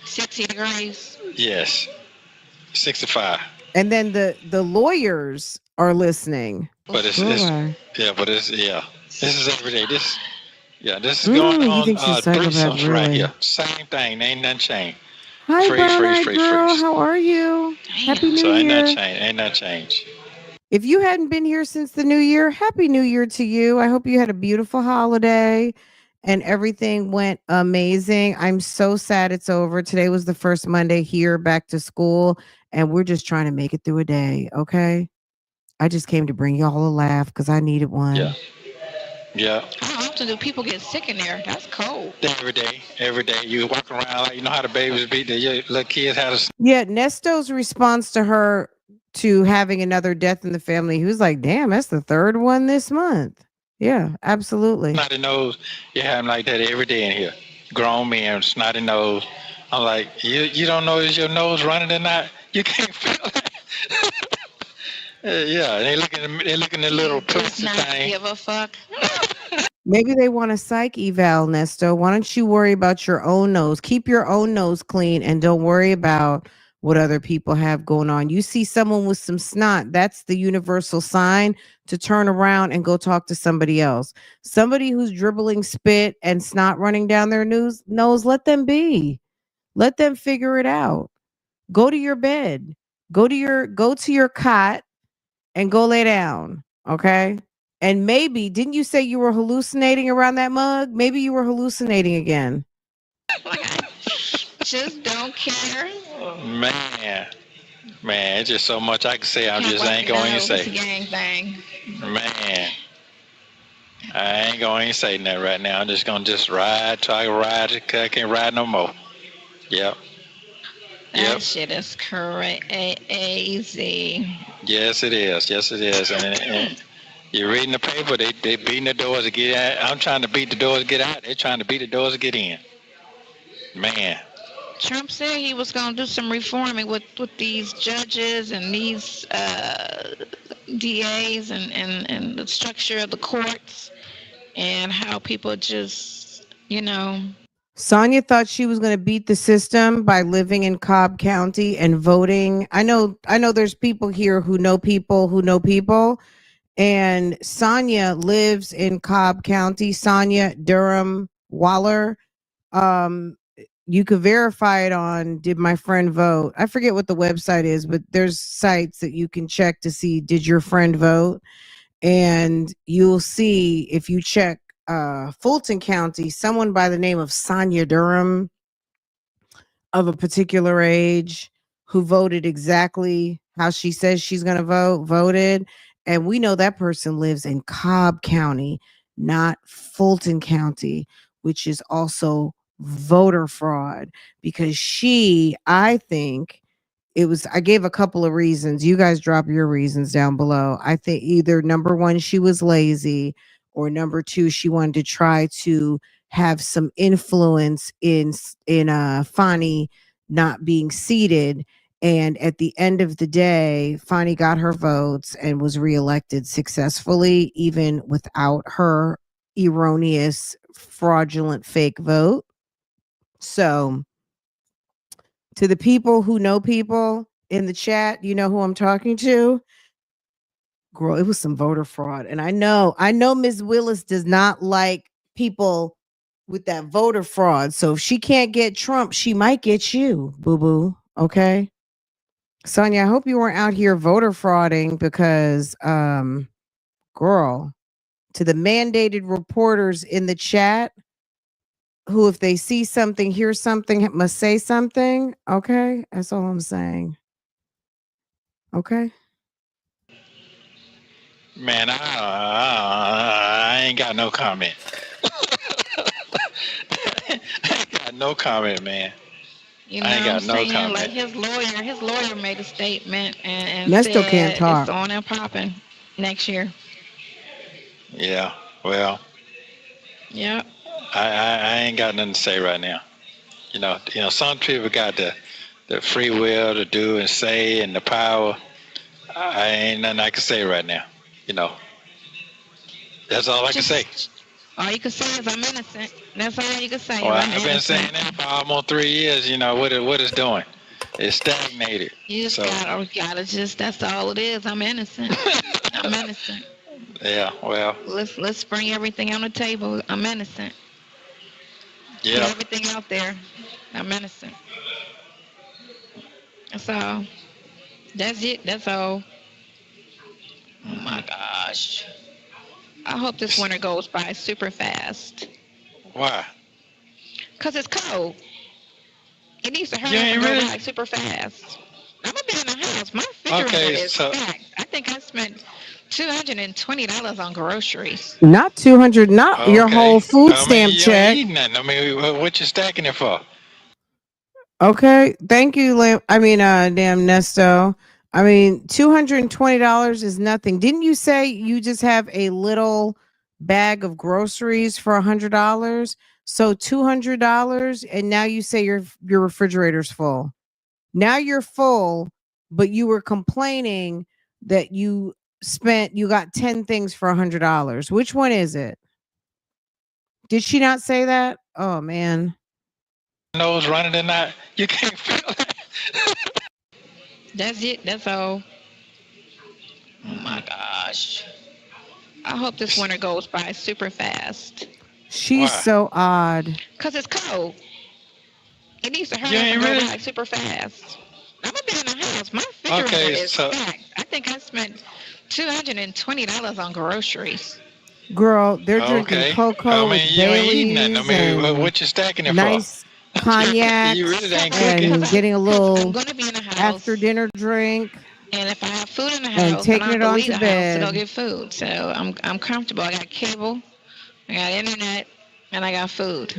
60 degrees. Yes. 65. And then the lawyers are listening. But it's Why? This is every day. This is going You on think she's a 3 psychopath, months right really? here. Same thing. Ain't nothing changed. Hi, Freeze, freeze, brown-eyed freeze, girl. freeze. How are you? Happy Damn. New So ain't nothing Year. changed. Ain't nothing changed. If you hadn't been here since the new year, happy new year to you. I hope you had a beautiful holiday and everything went amazing. I'm so sad it's over. Today was the first Monday here back to school, and we're just trying to make it through a day. Okay. I just came to bring y'all a laugh because I needed one. Yeah. Yeah. How often do people get sick in there? That's cold. Every day. Every day. You walk around like you know how the babies be. The little kids had a Yeah, Nesto's response to her to having another death in the family, he was like, damn, that's the third one this month. Yeah, absolutely. snotty nose. You have them like that every day in here. Grown men, snotty nose. I'm like, you don't know is your nose running or not? You can't feel it. Yeah, they looking at little Does plastic not thing. give a fuck. Maybe they want a psych eval, Nesto. Why don't you worry about your own nose? Keep your own nose clean and don't worry about what other people have going on. You see someone with some snot, that's the universal sign to turn around and go talk to somebody else. Somebody who's dribbling spit and snot running down their nose, let them be. Let them figure it out. Go to your bed. Go to your cot and go lay down. Okay? And maybe, didn't you say you were hallucinating around that mug? Maybe you were hallucinating again. Just don't care. Man, it's just so much I can say. I Can't just wipe ain't your going to nose. It's a say. gang thing. Man, I ain't going to say that right now. I'm just going to just ride till I ride. I can't ride no more. Yep. That shit is crazy. Yes, it is. Yes, it is. And you're reading the paper. They beating the doors to get out. I'm trying to beat the doors to get out. They're trying to beat the doors to get in. Man. Trump said he was going to do some reforming with these judges and these DAs and the structure of the courts and how people just, Sonia thought she was going to beat the system by living in Cobb County and voting. I know there's people here who know people who know people. And Sonia lives in Cobb County. Sonia Durham Waller. You could verify it on Did My Friend Vote? I forget what the website is, but there's sites that you can check to see did your friend vote? And you'll see if you check Fulton County, someone by the name of Sonia Durham of a particular age who voted exactly how she says she's going to voted. And we know that person lives in Cobb County, not Fulton County, which is also voter fraud because I think I gave a couple of reasons. You guys drop your reasons down below. I think either number one, she was lazy, or number two, she wanted to try to have some influence in Fani not being seated. And at the end of the day, Fani got her votes and was reelected successfully, even without her erroneous, fraudulent fake vote. So, to the people who know people in the chat, you know who I'm talking to. Girl, it was some voter fraud. And I know Ms. Willis does not like people with that voter fraud. So if she can't get Trump, she might get you, boo-boo. Okay. Sonia, I hope you weren't out here voter frauding because girl, to the mandated reporters in the chat, who, if they see something, hear something, must say something. Okay. That's all I'm saying. Okay. Man, I ain't got no comment. I ain't got no comment, man. You know I ain't what I'm got no saying? comment. Like his lawyer made a statement and Nesto can't said talk. it's on and popping next year. Yeah, well, Yeah. I ain't got nothing to say right now. You know, some people got the free will to do and say and the power. I ain't nothing I can say right now. You know, that's all I can say. All you can say is I'm innocent. That's all you can say. Well, I'm I've been saying that for almost 3 years. You know what it's doing? It's stagnated. You just gotta just, that's all it is. I'm innocent. I'm innocent. Yeah, well, Let's bring everything on the table. I'm innocent. Put yeah. everything out there. I'm innocent. That's all. That's it. That's all. Oh my gosh. I hope this winter goes by super fast. Why? Cause it's cold. It needs to You hurry up and ain't go really. by super fast. I'm gonna be in the house. My refrigerator Okay, is so stacked. I think I spent $220 on groceries. Not 200, not your okay. whole food I mean, stamp you ain't check. eating nothing. I mean, what you stacking it for? Okay. Thank you, damn Nesto. I mean, $220 is nothing. Didn't you say you just have a little bag of groceries for $100? So $200, and now you say your refrigerator's full. Now you're full, but you were complaining that you got 10 things for $100. Which one is it? Did she not say that? Oh man. Nose running or not? You can't feel it. That's it. That's all. Oh Mm-hmm. my gosh. I hope this winter goes by super fast. She's Why? so odd. Cause it's cold. It needs to You hurry up ain't and go really. by super fast. I'm gonna be in the house. My refrigerator Okay, is so stacked. I think I spent $220 on groceries. Girl, they're drinking okay. I cocoa mean, with you ain't eating nothing. I Baileys mean, and what you stacking it for? nice You really cognacs ain't cooking. Because and getting a I'm little gonna be in the after house, dinner drink and if I have food in the and house, I don't taking have it to on leave to the house to go bed. get food. So I'm comfortable. I got cable, I got internet, and I got food.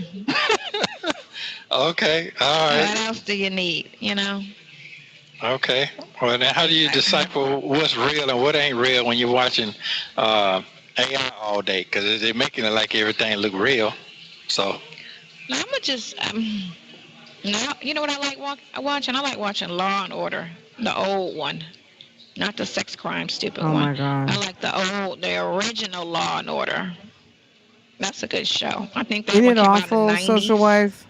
Okay, all right. What else do you need? You know? Okay. Well, then how do you Exactly. decipher what's real and what ain't real when you're watching AI all day? Because they're making it like everything look real. So, Now I'm gonna just now you know what I like watching? I like watching Law and Order, the old one, not the sex crime stupid Oh one. my I god. like the original Law and Order. That's a good show. I think that Isn't one it came out in the awful, social 90s, wife?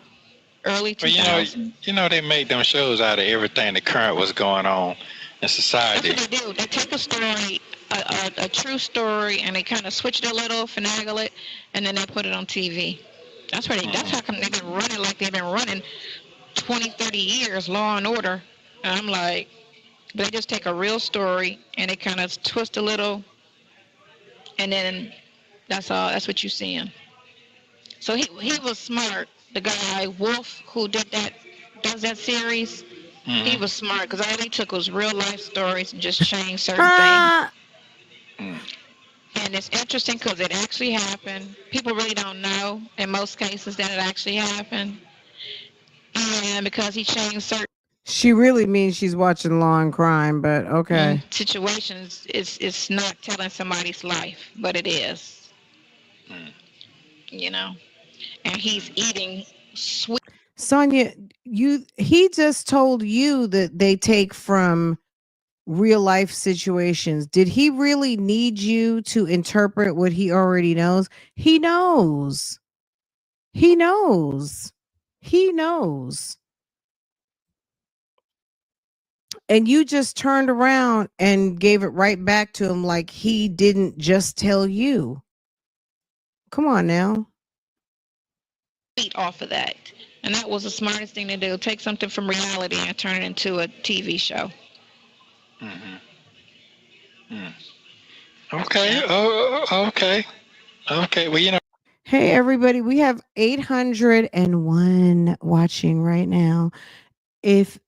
early well, 2000s. they made them shows out of everything the current was going on in That's what society. they do. They take a story, a true story, and they kind of switch it a little, finagle it, and then they put it on TV. That's how Mm-hmm. come they've been running like they've been running 20, 30 years, Law and Order. And I'm like, but they just take a real story and they kind of twist a little, and then that's all. That's what you're seeing. So he was smart. The guy Wolf who does that series. He Mm-hmm. was smart because all he took was real life stories and just changed certain things. Ah, Mm. And it's interesting because it actually happened. People really don't know in most cases that it actually happened. And because he changed certain she really means she's watching Law and Crime, but okay. situations, it's not telling somebody's life, but it is, Mm. you know. And he's eating sweet. Sonia, he just told you that they take from real life situations. Did he really need you to interpret what he already knows? He knows. He knows. He knows. And you just turned around and gave it right back to him like he didn't just tell you. Come on now. Off of that. And that was the smartest thing to do. Take something from reality and turn it into a TV show. Mm-hmm. Mm. Okay. Yeah. Okay. Okay. Well, Hey everybody, we have 801 watching right now. If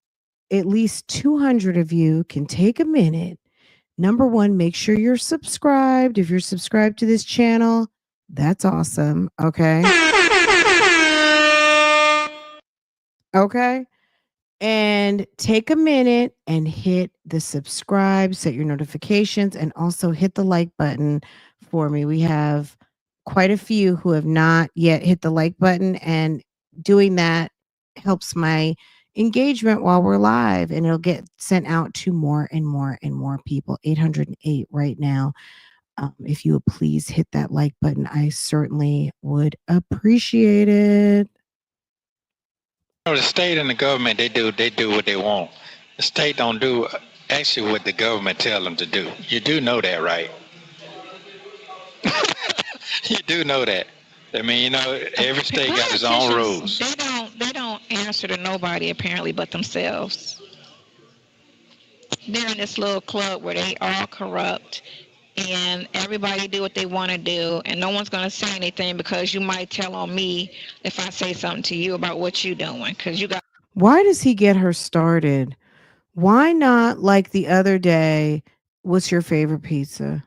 at least 200 of you can take a minute, number one, make sure you're subscribed. If you're subscribed to this channel, that's awesome. Okay. Okay. And take a minute and hit the subscribe, set your notifications, and also hit the like button for me. We have quite a few who have not yet hit the like button, and doing that helps my engagement while we're live, and it'll get sent out to more and more and more people. 808 right now. If you would please hit that like button, I certainly would appreciate it. the state and the government they do what they want. The state don't do actually what the government tell them to do. You do know that, right? You do know that. I mean, every state got its own rules. They don't answer to nobody apparently but themselves. They're in this little club where they all corrupt and everybody do what they want to do and no one's going to say anything because you might tell on me if I say something to you about what you doing because you got. Why does he get her started? Why not like the other day? What's your favorite pizza?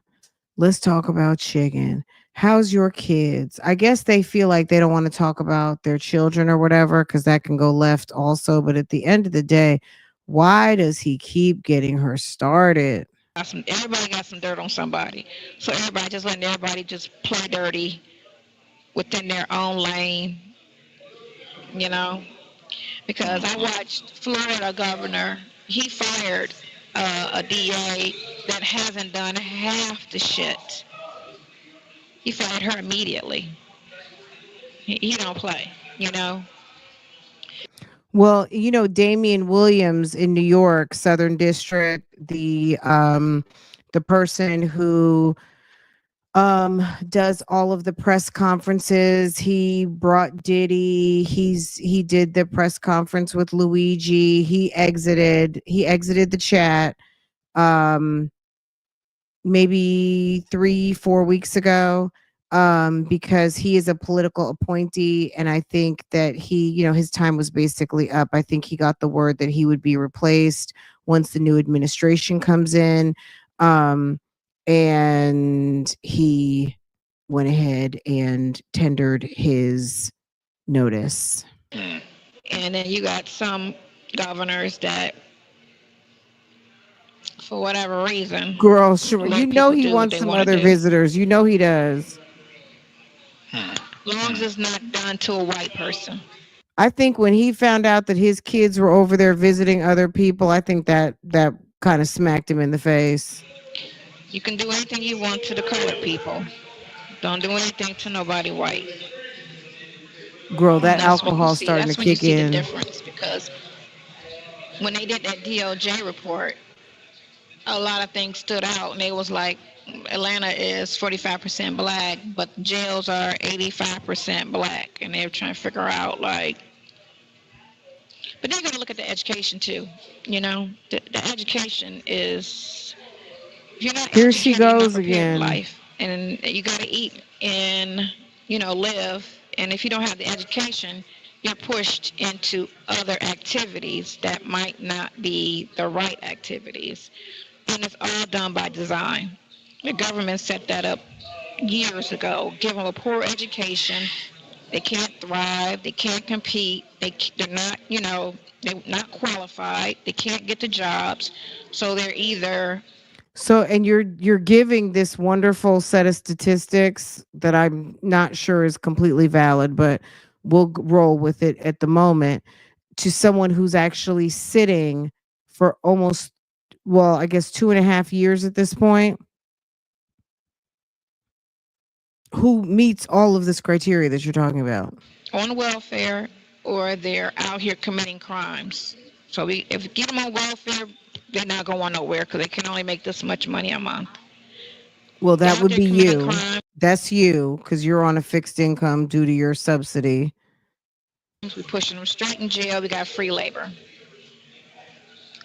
Let's talk about chicken. How's your kids? I guess they feel like they don't want to talk about their children or whatever because that can go left also. But at the end of the day, why does he keep getting her started? Everybody got some dirt on somebody, so everybody just letting everybody just play dirty within their own lane, you know. Because I watched Florida governor, he fired a DA that hasn't done half the shit. He fired her immediately. He don't play, you know. Well, Damian Williams in New York, Southern District, the person who does all of the press conferences. He brought Diddy. He did the press conference with Luigi. He exited the chat um maybe 3-4 weeks ago, because he is a political appointee, and I think that his time was basically up. I think he got the word that he would be replaced once the new administration comes in. Um and he went ahead and tendered his notice. And then you got some governors that, for whatever reason, Girl, sure, let people he do what wants they some want to other do. visitors. He does. As long as it's not done to a white person. I think when he found out that his kids were over there visiting other people, I think that kind of smacked him in the face. You can do anything you want to the colored people. Don't do anything to nobody white. Girl, And that that's when you alcohol's see starting to that's when you kick see the in. difference because when they did that DOJ report, a lot of things stood out and they was like Atlanta is 45% black, but jails are 85% black, and they're trying to figure out like. But then you got to look at the education too. You know, the education is if you're not Here she educated, you're not goes prepared for again. life, and you got to eat and live. And if you don't have the education, you're pushed into other activities that might not be the right activities, and it's all done by design. The government set that up years ago. Give them a poor education. They can't thrive. They can't compete. They're not, they're not qualified. They can't get the jobs. So they're either. So, and you're giving this wonderful set of statistics that I'm not sure is completely valid, but we'll roll with it at the moment, to someone who's actually sitting for almost, well, I guess 2.5 years at this point, who meets all of this criteria that you're talking about. On welfare or they're out here committing crimes. So if you get them on welfare, they're not going nowhere because they can only make this much money a month. Well, They're that out would there be committing you. crimes. That's you, because you're on a fixed income due to your subsidy. We pushing them straight in jail. We got free labor.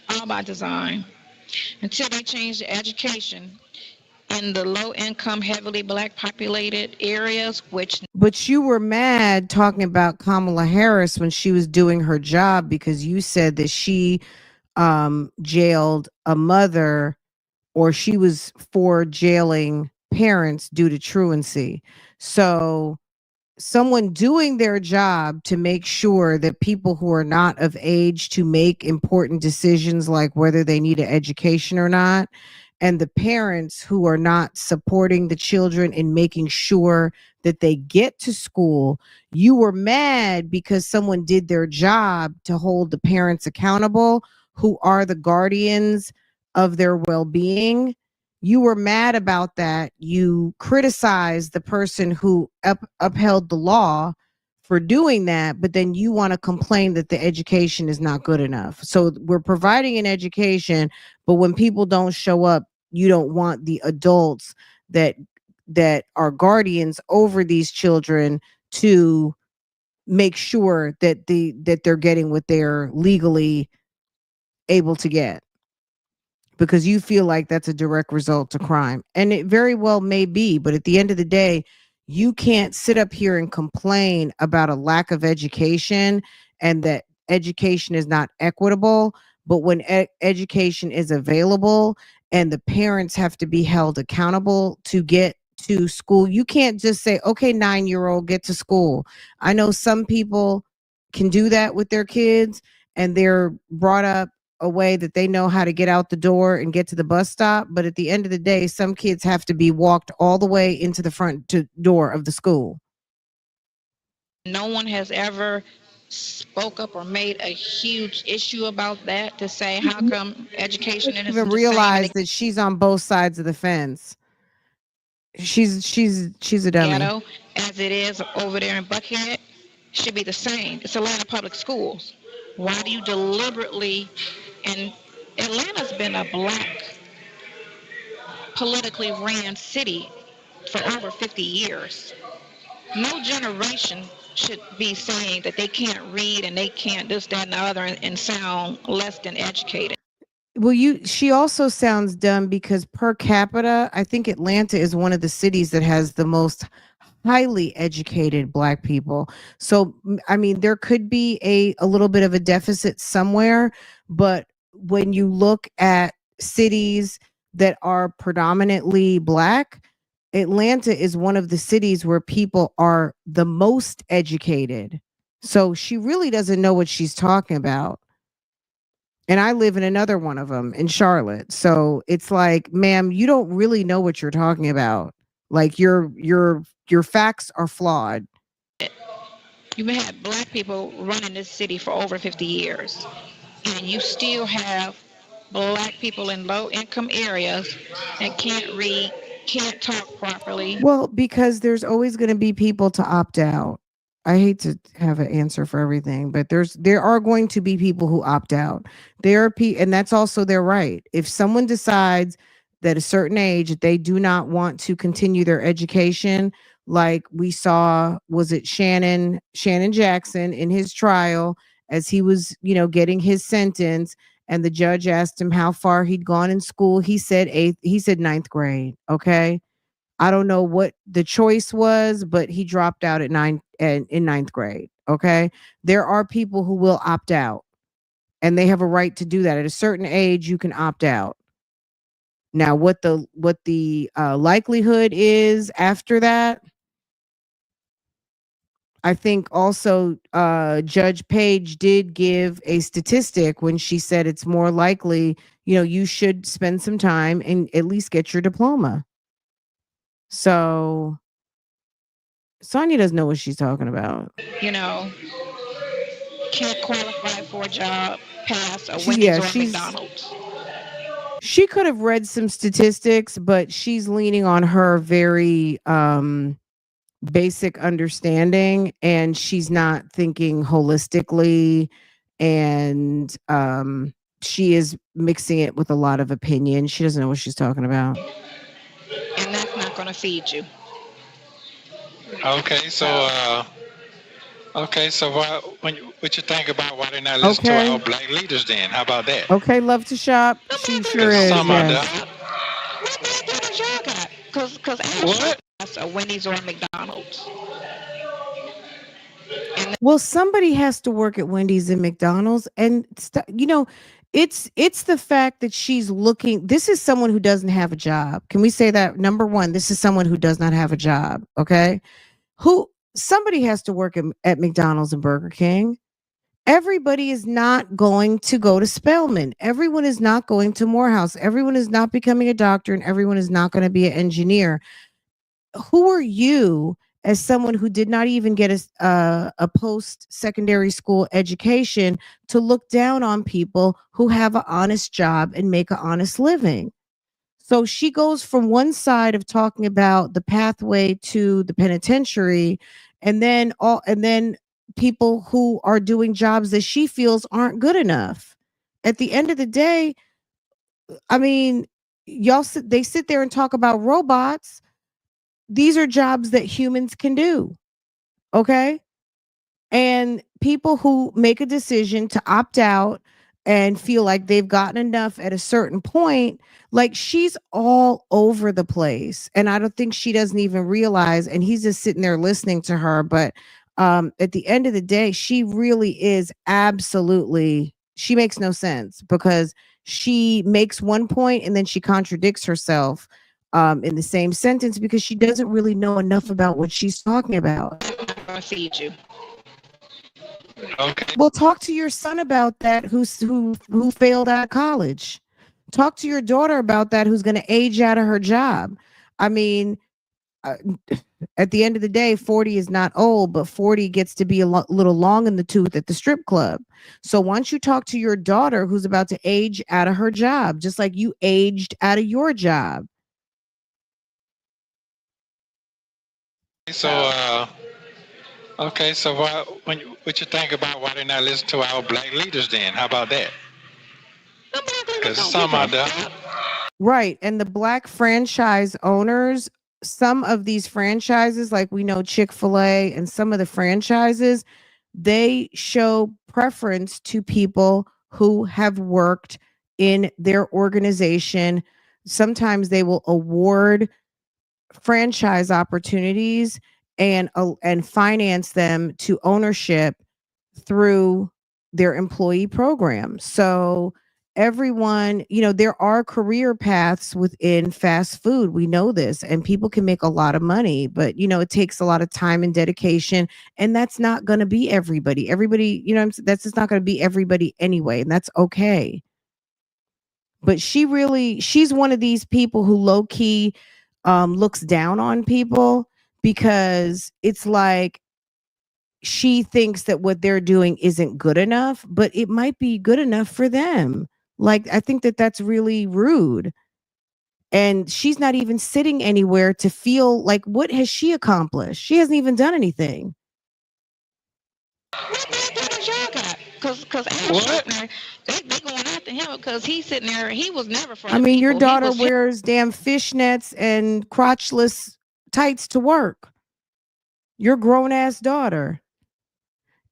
All by design. Until they change the education in the low income, heavily black populated areas, which. But you were mad talking about Kamala Harris when she was doing her job because you said that she jailed a mother, or she was for jailing parents due to truancy. So someone doing their job to make sure that people who are not of age to make important decisions like whether they need an education or not, and the parents who are not supporting the children in making sure that they get to school, you were mad because someone did their job to hold the parents accountable who are the guardians of their well-being. You were mad about that. You criticized the person who upheld the law for doing that, but then you want to complain that the education is not good enough. So we're providing an education, but when people don't show up, you don't want the adults that that are guardians over these children to make sure that they're getting what they're legally able to get, because you feel like that's a direct result to crime. And it very well may be, but at the end of the day, you can't sit up here and complain about a lack of education and that education is not equitable. But when education is available and the parents have to be held accountable to get to school, you can't just say, okay, 9-year old, get to school. I know some people can do that with their kids and they're brought up a way that they know how to get out the door and get to the bus stop. But at the end of the day, some kids have to be walked all the way into the door of the school. No one has ever spoke up or made a huge issue about that to say how come education Even isn't the same in realize the that she's on both sides of the fence. She's a dummy. ghetto as it is over there in Buckhead. Should be the same. It's Atlanta public schools. Why do you deliberately, and Atlanta's been a black politically ran city for over 50 years. No generation should be saying that they can't read and they can't this, that, and the other and sound less than educated. Well, she also sounds dumb because per capita, I think Atlanta is one of the cities that has the most highly educated black people. So I mean, there could be a little bit of a deficit somewhere, but when you look at cities that are predominantly black, Atlanta is one of the cities where people are the most educated. So she really doesn't know what she's talking about. And I live in another one of them in Charlotte. So it's like, ma'am, you don't really know what you're talking about. Like your facts are flawed. You've had black people running this city for over 50 years, and you still have black people in low income areas that can't read, can't talk properly. Well, because there's always going to be people to opt out. I hate to have an answer for everything, but there are going to be people who opt out. And that's also their right. If someone decides that a certain age they do not want to continue their education, like we saw, was it Shannon Jackson in his trial as he was, getting his sentence, and the judge asked him how far he'd gone in school. He said eighth. He said ninth grade. Okay, I don't know what the choice was, but he dropped out at in ninth grade. Okay. There are people who will opt out and they have a right to do that. At a certain age, you can opt out. Now, what the likelihood is after that, I think also Judge Page did give a statistic when she said it's more likely, you should spend some time and at least get your diploma. So Sonya doesn't know what she's talking about. You know, can't qualify for a job past a She Wendy's yeah, or a she's McDonald's. she could have read some statistics, but she's leaning on her very basic understanding and she's not thinking holistically, and she is mixing it with a lot of opinion. She doesn't know what she's talking about. And that's not going to feed you. Okay, so what you think about why they're not listening to our Okay. black leaders? Then how about that? Okay, love to shop. She sure There's is, some out yes. there. What bad guys y'all got? Because What? that's a Wendy's or a McDonald's. Well, somebody has to work at Wendy's and McDonald's, and it's the fact that she's looking. This is someone who doesn't have a job. Can we say that? Number one, this is someone who does not have a job. Okay, who somebody has to work at McDonald's and Burger King. Everybody is not going to go to Spelman. Everyone is not going to Morehouse. Everyone is not becoming a doctor, and everyone is not going to be an engineer. Who are you as someone who did not even get a post secondary school education to look down on people who have an honest job and make an honest living? So she goes from one side of talking about the pathway to the penitentiary, and then people who are doing jobs that she feels aren't good enough. At the end of the day, I mean, they sit there and talk about robots. these are jobs that humans can do. Okay. And people who make a decision to opt out and feel like they've gotten enough at a certain point, like she's all over the place. And I don't think she doesn't even realize, and he's just sitting there listening to her. But at the end of the day, she really is absolutely, she makes no sense because she makes one point and then she contradicts herself in the same sentence because she doesn't really know enough about what she's talking about. I feed you. Okay. Well, talk to your son about that who failed out of college. Talk to your daughter about that who's going to age out of her job. I mean, uh, at the end of the day, 40 is not old, but 40 gets to be a little long in the tooth at the strip club. So once you talk to your daughter who's about to age out of her job, just like you aged out of your job. So, okay. So, what you think about why they not listen to our black leaders? Then, how about that? Because some out there. Right. And the black franchise owners, some of these franchises, like we know Chick-fil-A and some of the franchises, they show preference to people who have worked in their organization. Sometimes they will award franchise opportunities and finance them to ownership through their employee program. So everyone, there are career paths within fast food. We know this, and people can make a lot of money, but it takes a lot of time and dedication, and that's not going to be everybody. Everybody, that's just not going to be everybody anyway, and that's okay. But she's one of these people who low key looks down on people because it's like she thinks that what they're doing isn't good enough, but it might be good enough for them. Like, I think that that's really rude. And she's not even sitting anywhere to feel like, what has she accomplished? She hasn't even done anything. What y'all got? Because Al Sharpner, they going after him because he's sitting there. He was never for I the mean, your people. daughter wears damn fishnets and crotchless tights to work. Your grown ass daughter.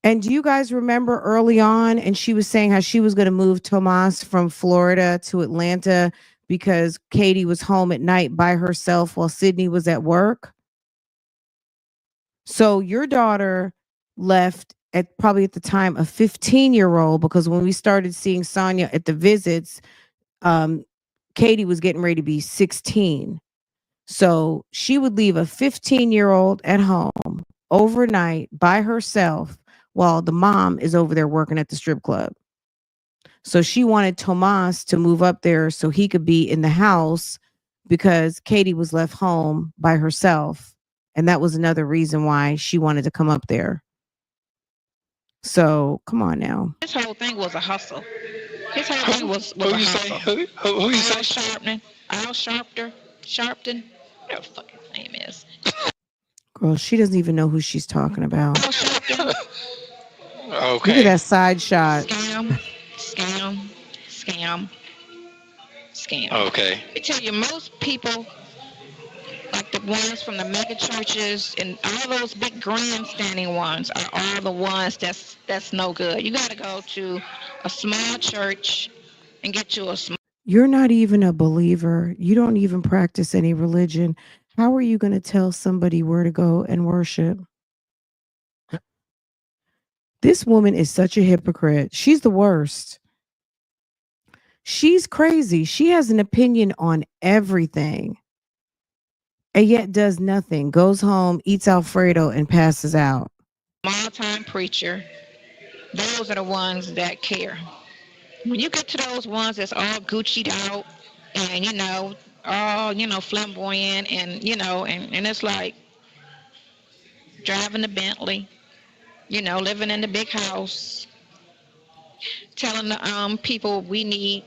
And do you guys remember early on? And she was saying how she was going to move Tomas from Florida to Atlanta because Katie was home at night by herself while Sydney was at work. So your daughter left at probably at the time a 15-year-old because when we started seeing Sonya at the visits, Katie was getting ready to be 16. So she would leave a 15-year-old at home overnight by herself while the mom is over there working at the strip club. So she wanted Tomas to move up there so he could be in the house because Katie was left home by herself. And that was another reason why she wanted to come up there. So come on now. His whole thing was a hustle. His whole thing was Who a you hustle. say? Who you say? Al Sharpton, whatever the fuck his name is. Girl, she doesn't even know who she's talking about. Al Sharpton. Okay. Look at that side shot. Scam. Okay. Let me tell you, most people, like the ones from the mega churches and all those big grandstanding ones, are all the ones that's no good. You got to go to a small church and get you a small. You're not even a believer. You don't even practice any religion. How are you going to tell somebody where to go and worship? This woman is such a hypocrite. She's the worst. She's crazy. She has an opinion on everything and yet does nothing. Goes home, eats Alfredo, and passes out. Small-time preacher. Those are the ones that care. When you get to those ones that's all Gucci'd out and, all, flamboyant and it's like driving the Bentley, living in the big house, telling the people we need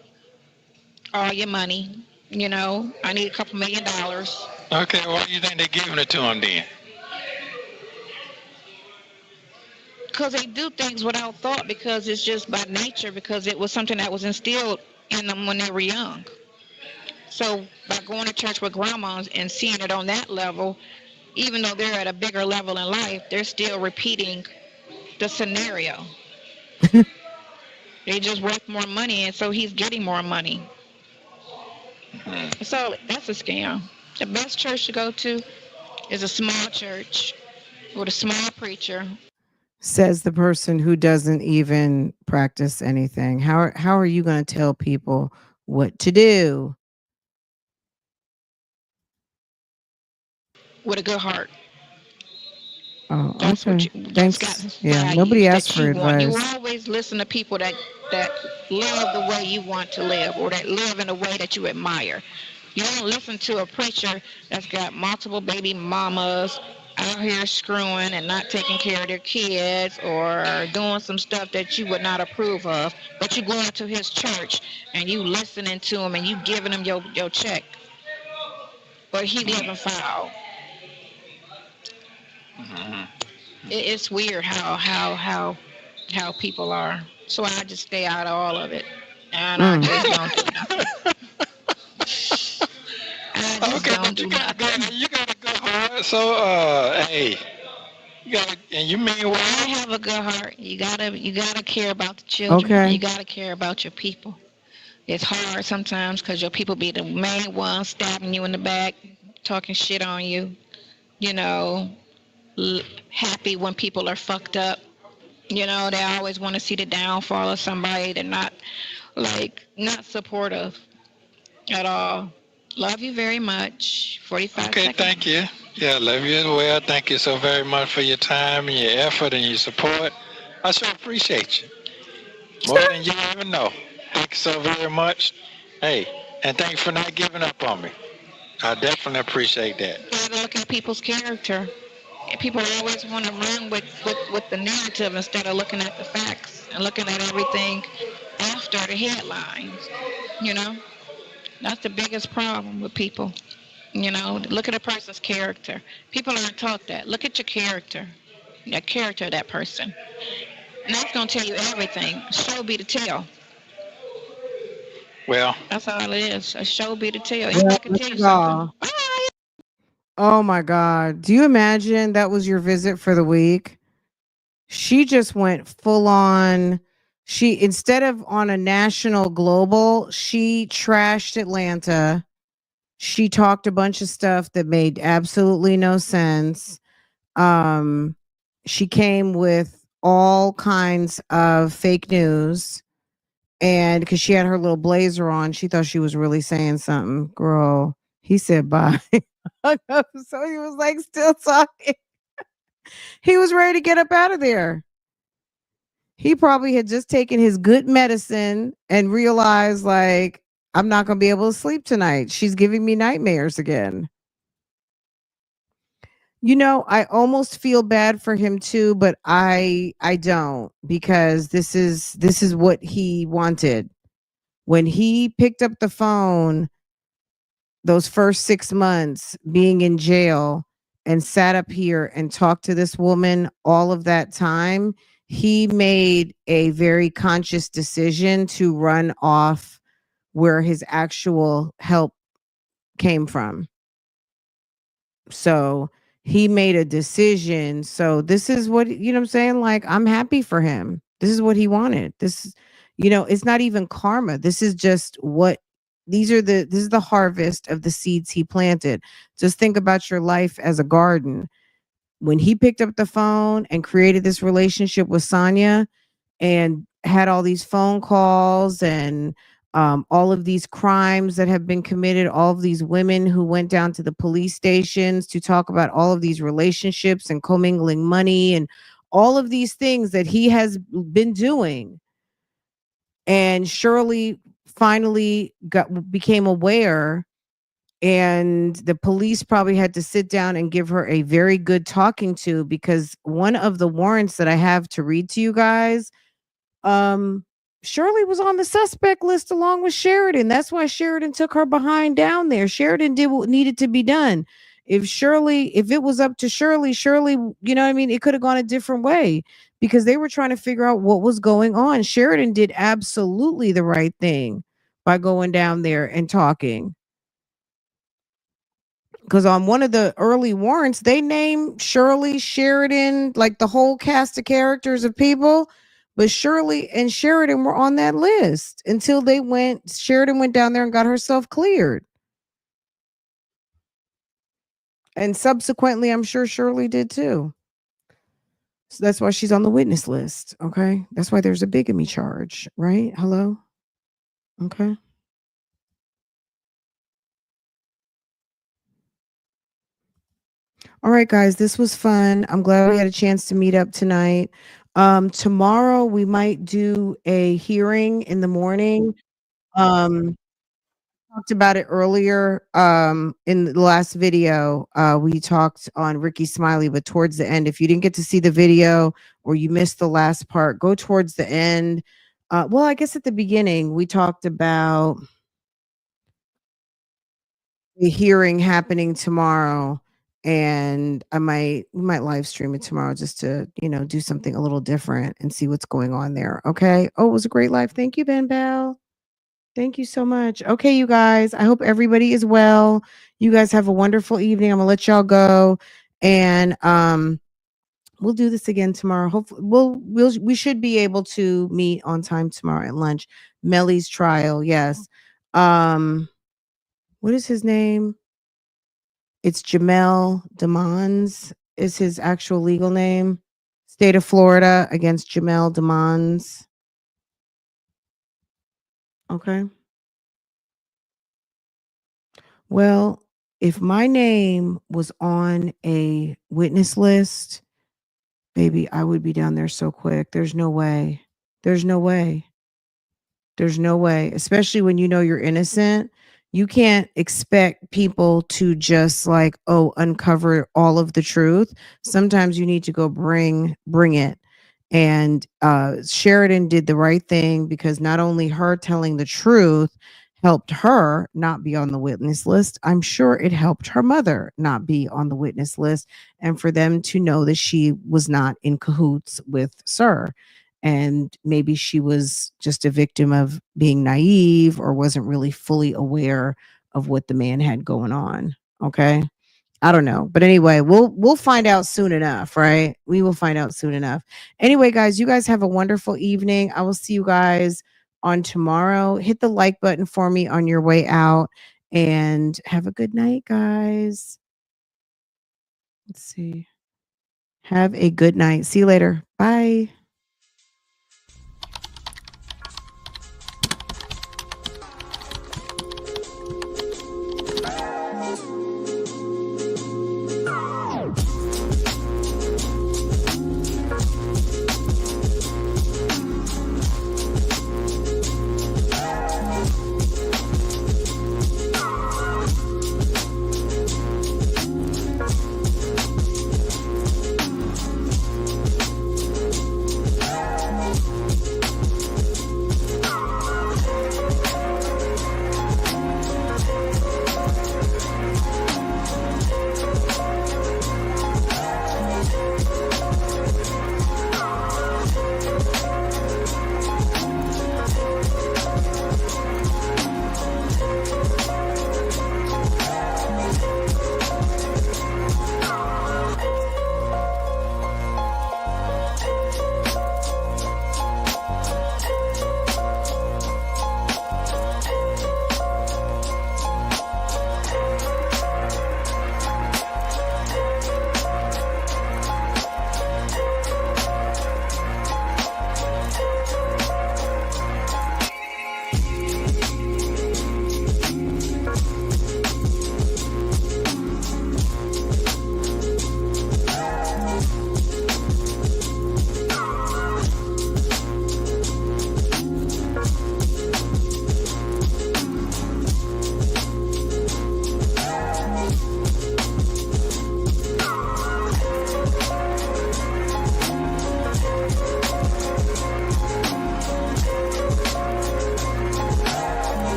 all your money, I need a couple $1,000,000. Okay, why do you think they're giving it to him then? Because they do things without thought because it's just by nature because it was something that was instilled in them when they were young. So by going to church with grandmas and seeing it on that level, even though they're at a bigger level in life, they're still repeating the scenario. They just worth more money, and so he's getting more money. So that's a scam. The best church to go to is a small church with a small preacher. Says the person who doesn't even practice anything. How are you going to tell people what to do? With a good heart. Oh, That's what okay. you. That's got Thanks. Yeah, nobody values asked that for you want. You advice. always listen to people that live the way you want to live, or that live in a way that you admire. You don't listen to a preacher that's got multiple baby mamas out here screwing and not taking care of their kids, or doing some stuff that you would not approve of. But you going to his church and you listening to him and you giving him your check, but he living foul. It's weird how people are. So I just stay out of all of it, and I Mm. just don't do nothing. I just Okay, don't but do nothing. you got a good heart. So hey, you got and you mean I well. have a good heart. You gotta care about the children. You Okay. gotta care about your people. It's hard sometimes because your people be the main ones stabbing you in the back, talking shit on you. You know, happy when people are fucked up. They always want to see the downfall of somebody. They're not supportive at all. Love you very much. 45 Okay, seconds. thank you. Yeah, love you as well. Thank you so very much for your time and your effort and your support. I sure appreciate you more than you even know. Thank you so very much. Hey, and thank you for not giving up on me. I definitely appreciate that. You gotta look at people's character. And people always want to run with the narrative instead of looking at the facts and looking at everything after the headlines. You know, that's the biggest problem with people. Look at a person's character. People aren't taught that. Look at your character, the character of that person. And that's going to tell you everything. Show be the tell. Well, That's all it is. A show be the tell. Well, Anybody can tell you that's something. all. Oh my God. Do you imagine that was your visit for the week? She just went full on. She, instead of on a national global, she trashed Atlanta. She talked a bunch of stuff that made absolutely no sense. Um, she came with all kinds of fake news. And because she had her little blazer on, she thought she was really saying something. Girl, he said bye. So he was like still talking. He was ready to get up out of there. He probably had just taken his good medicine and realized, like, I'm not going to be able to sleep tonight. She's giving me nightmares again. I almost feel bad for him too, but I don't, because this is what he wanted. When he picked up the phone those first 6 months being in jail and sat up here and talked to this woman all of that time, he made a very conscious decision to run off where his actual help came from. So he made a decision. So this is what, I'm saying? Like, I'm happy for him. This is what he wanted. It's not even karma. This is just what this is the harvest of the seeds he planted. Just think about your life as a garden. When he picked up the phone and created this relationship with Sonya and had all these phone calls and all of these crimes that have been committed, all of these women who went down to the police stations to talk about all of these relationships and commingling money and all of these things that he has been doing. And Shirley finally became aware, and the police probably had to sit down and give her a very good talking to, because one of the warrants that I have to read to you guys, um, Shirley was on the suspect list along with Sheridan. That's why Sheridan took her behind down there. Sheridan did what needed to be done. If it was up to Shirley, you know what I mean? It could have gone a different way, because they were trying to figure out what was going on. Sheridan did absolutely the right thing by going down there and talking. Because on one of the early warrants, they named Shirley, Sheridan, like the whole cast of characters of people. But Shirley and Sheridan were on that list until Sheridan went down there and got herself cleared. And subsequently, I'm sure Shirley did too. So that's why she's on the witness list. Okay. That's why there's a bigamy charge, right? Hello? Okay. All right, guys, this was fun. I'm glad we had a chance to meet up tonight. Tomorrow we might do a hearing in the morning. Talked about it earlier in the last video. We talked on Ricky Smiley, but towards the end, if you didn't get to see the video or you missed the last part, go towards the end. Well, I guess at the beginning we talked about the hearing happening tomorrow, and we might live stream it tomorrow just to, do something a little different and see what's going on there. Okay. Oh, it was a great live. Thank you, Ben Bell. Thank you so much. Okay, you guys, I hope everybody is well. You guys have a wonderful evening. I'm gonna let y'all go, and we'll do this again tomorrow. Hopefully, we should be able to meet on time tomorrow at lunch. Melly's trial, yes. What is his name? It's Jamel Demons is his actual legal name. State of Florida against Jamel Demons. Okay. Well, if my name was on a witness list, baby, I would be down there so quick. There's no way. There's no way. There's no way, especially when you know you're innocent. You can't expect people to just like, oh, uncover all of the truth. Sometimes you need to go bring it. And Sheridan did the right thing because not only her telling the truth helped her not be on the witness list, I'm sure it helped her mother not be on the witness list and for them to know that she was not in cahoots with Sir. And maybe she was just a victim of being naive or wasn't really fully aware of what the man had going on. Okay. I don't know. But anyway, we'll find out soon enough, right? We will find out soon enough. Anyway, guys, you guys have a wonderful evening. I will see you guys on tomorrow. Hit the like button for me on your way out and have a good night, guys. Let's see. Have a good night. See you later. Bye.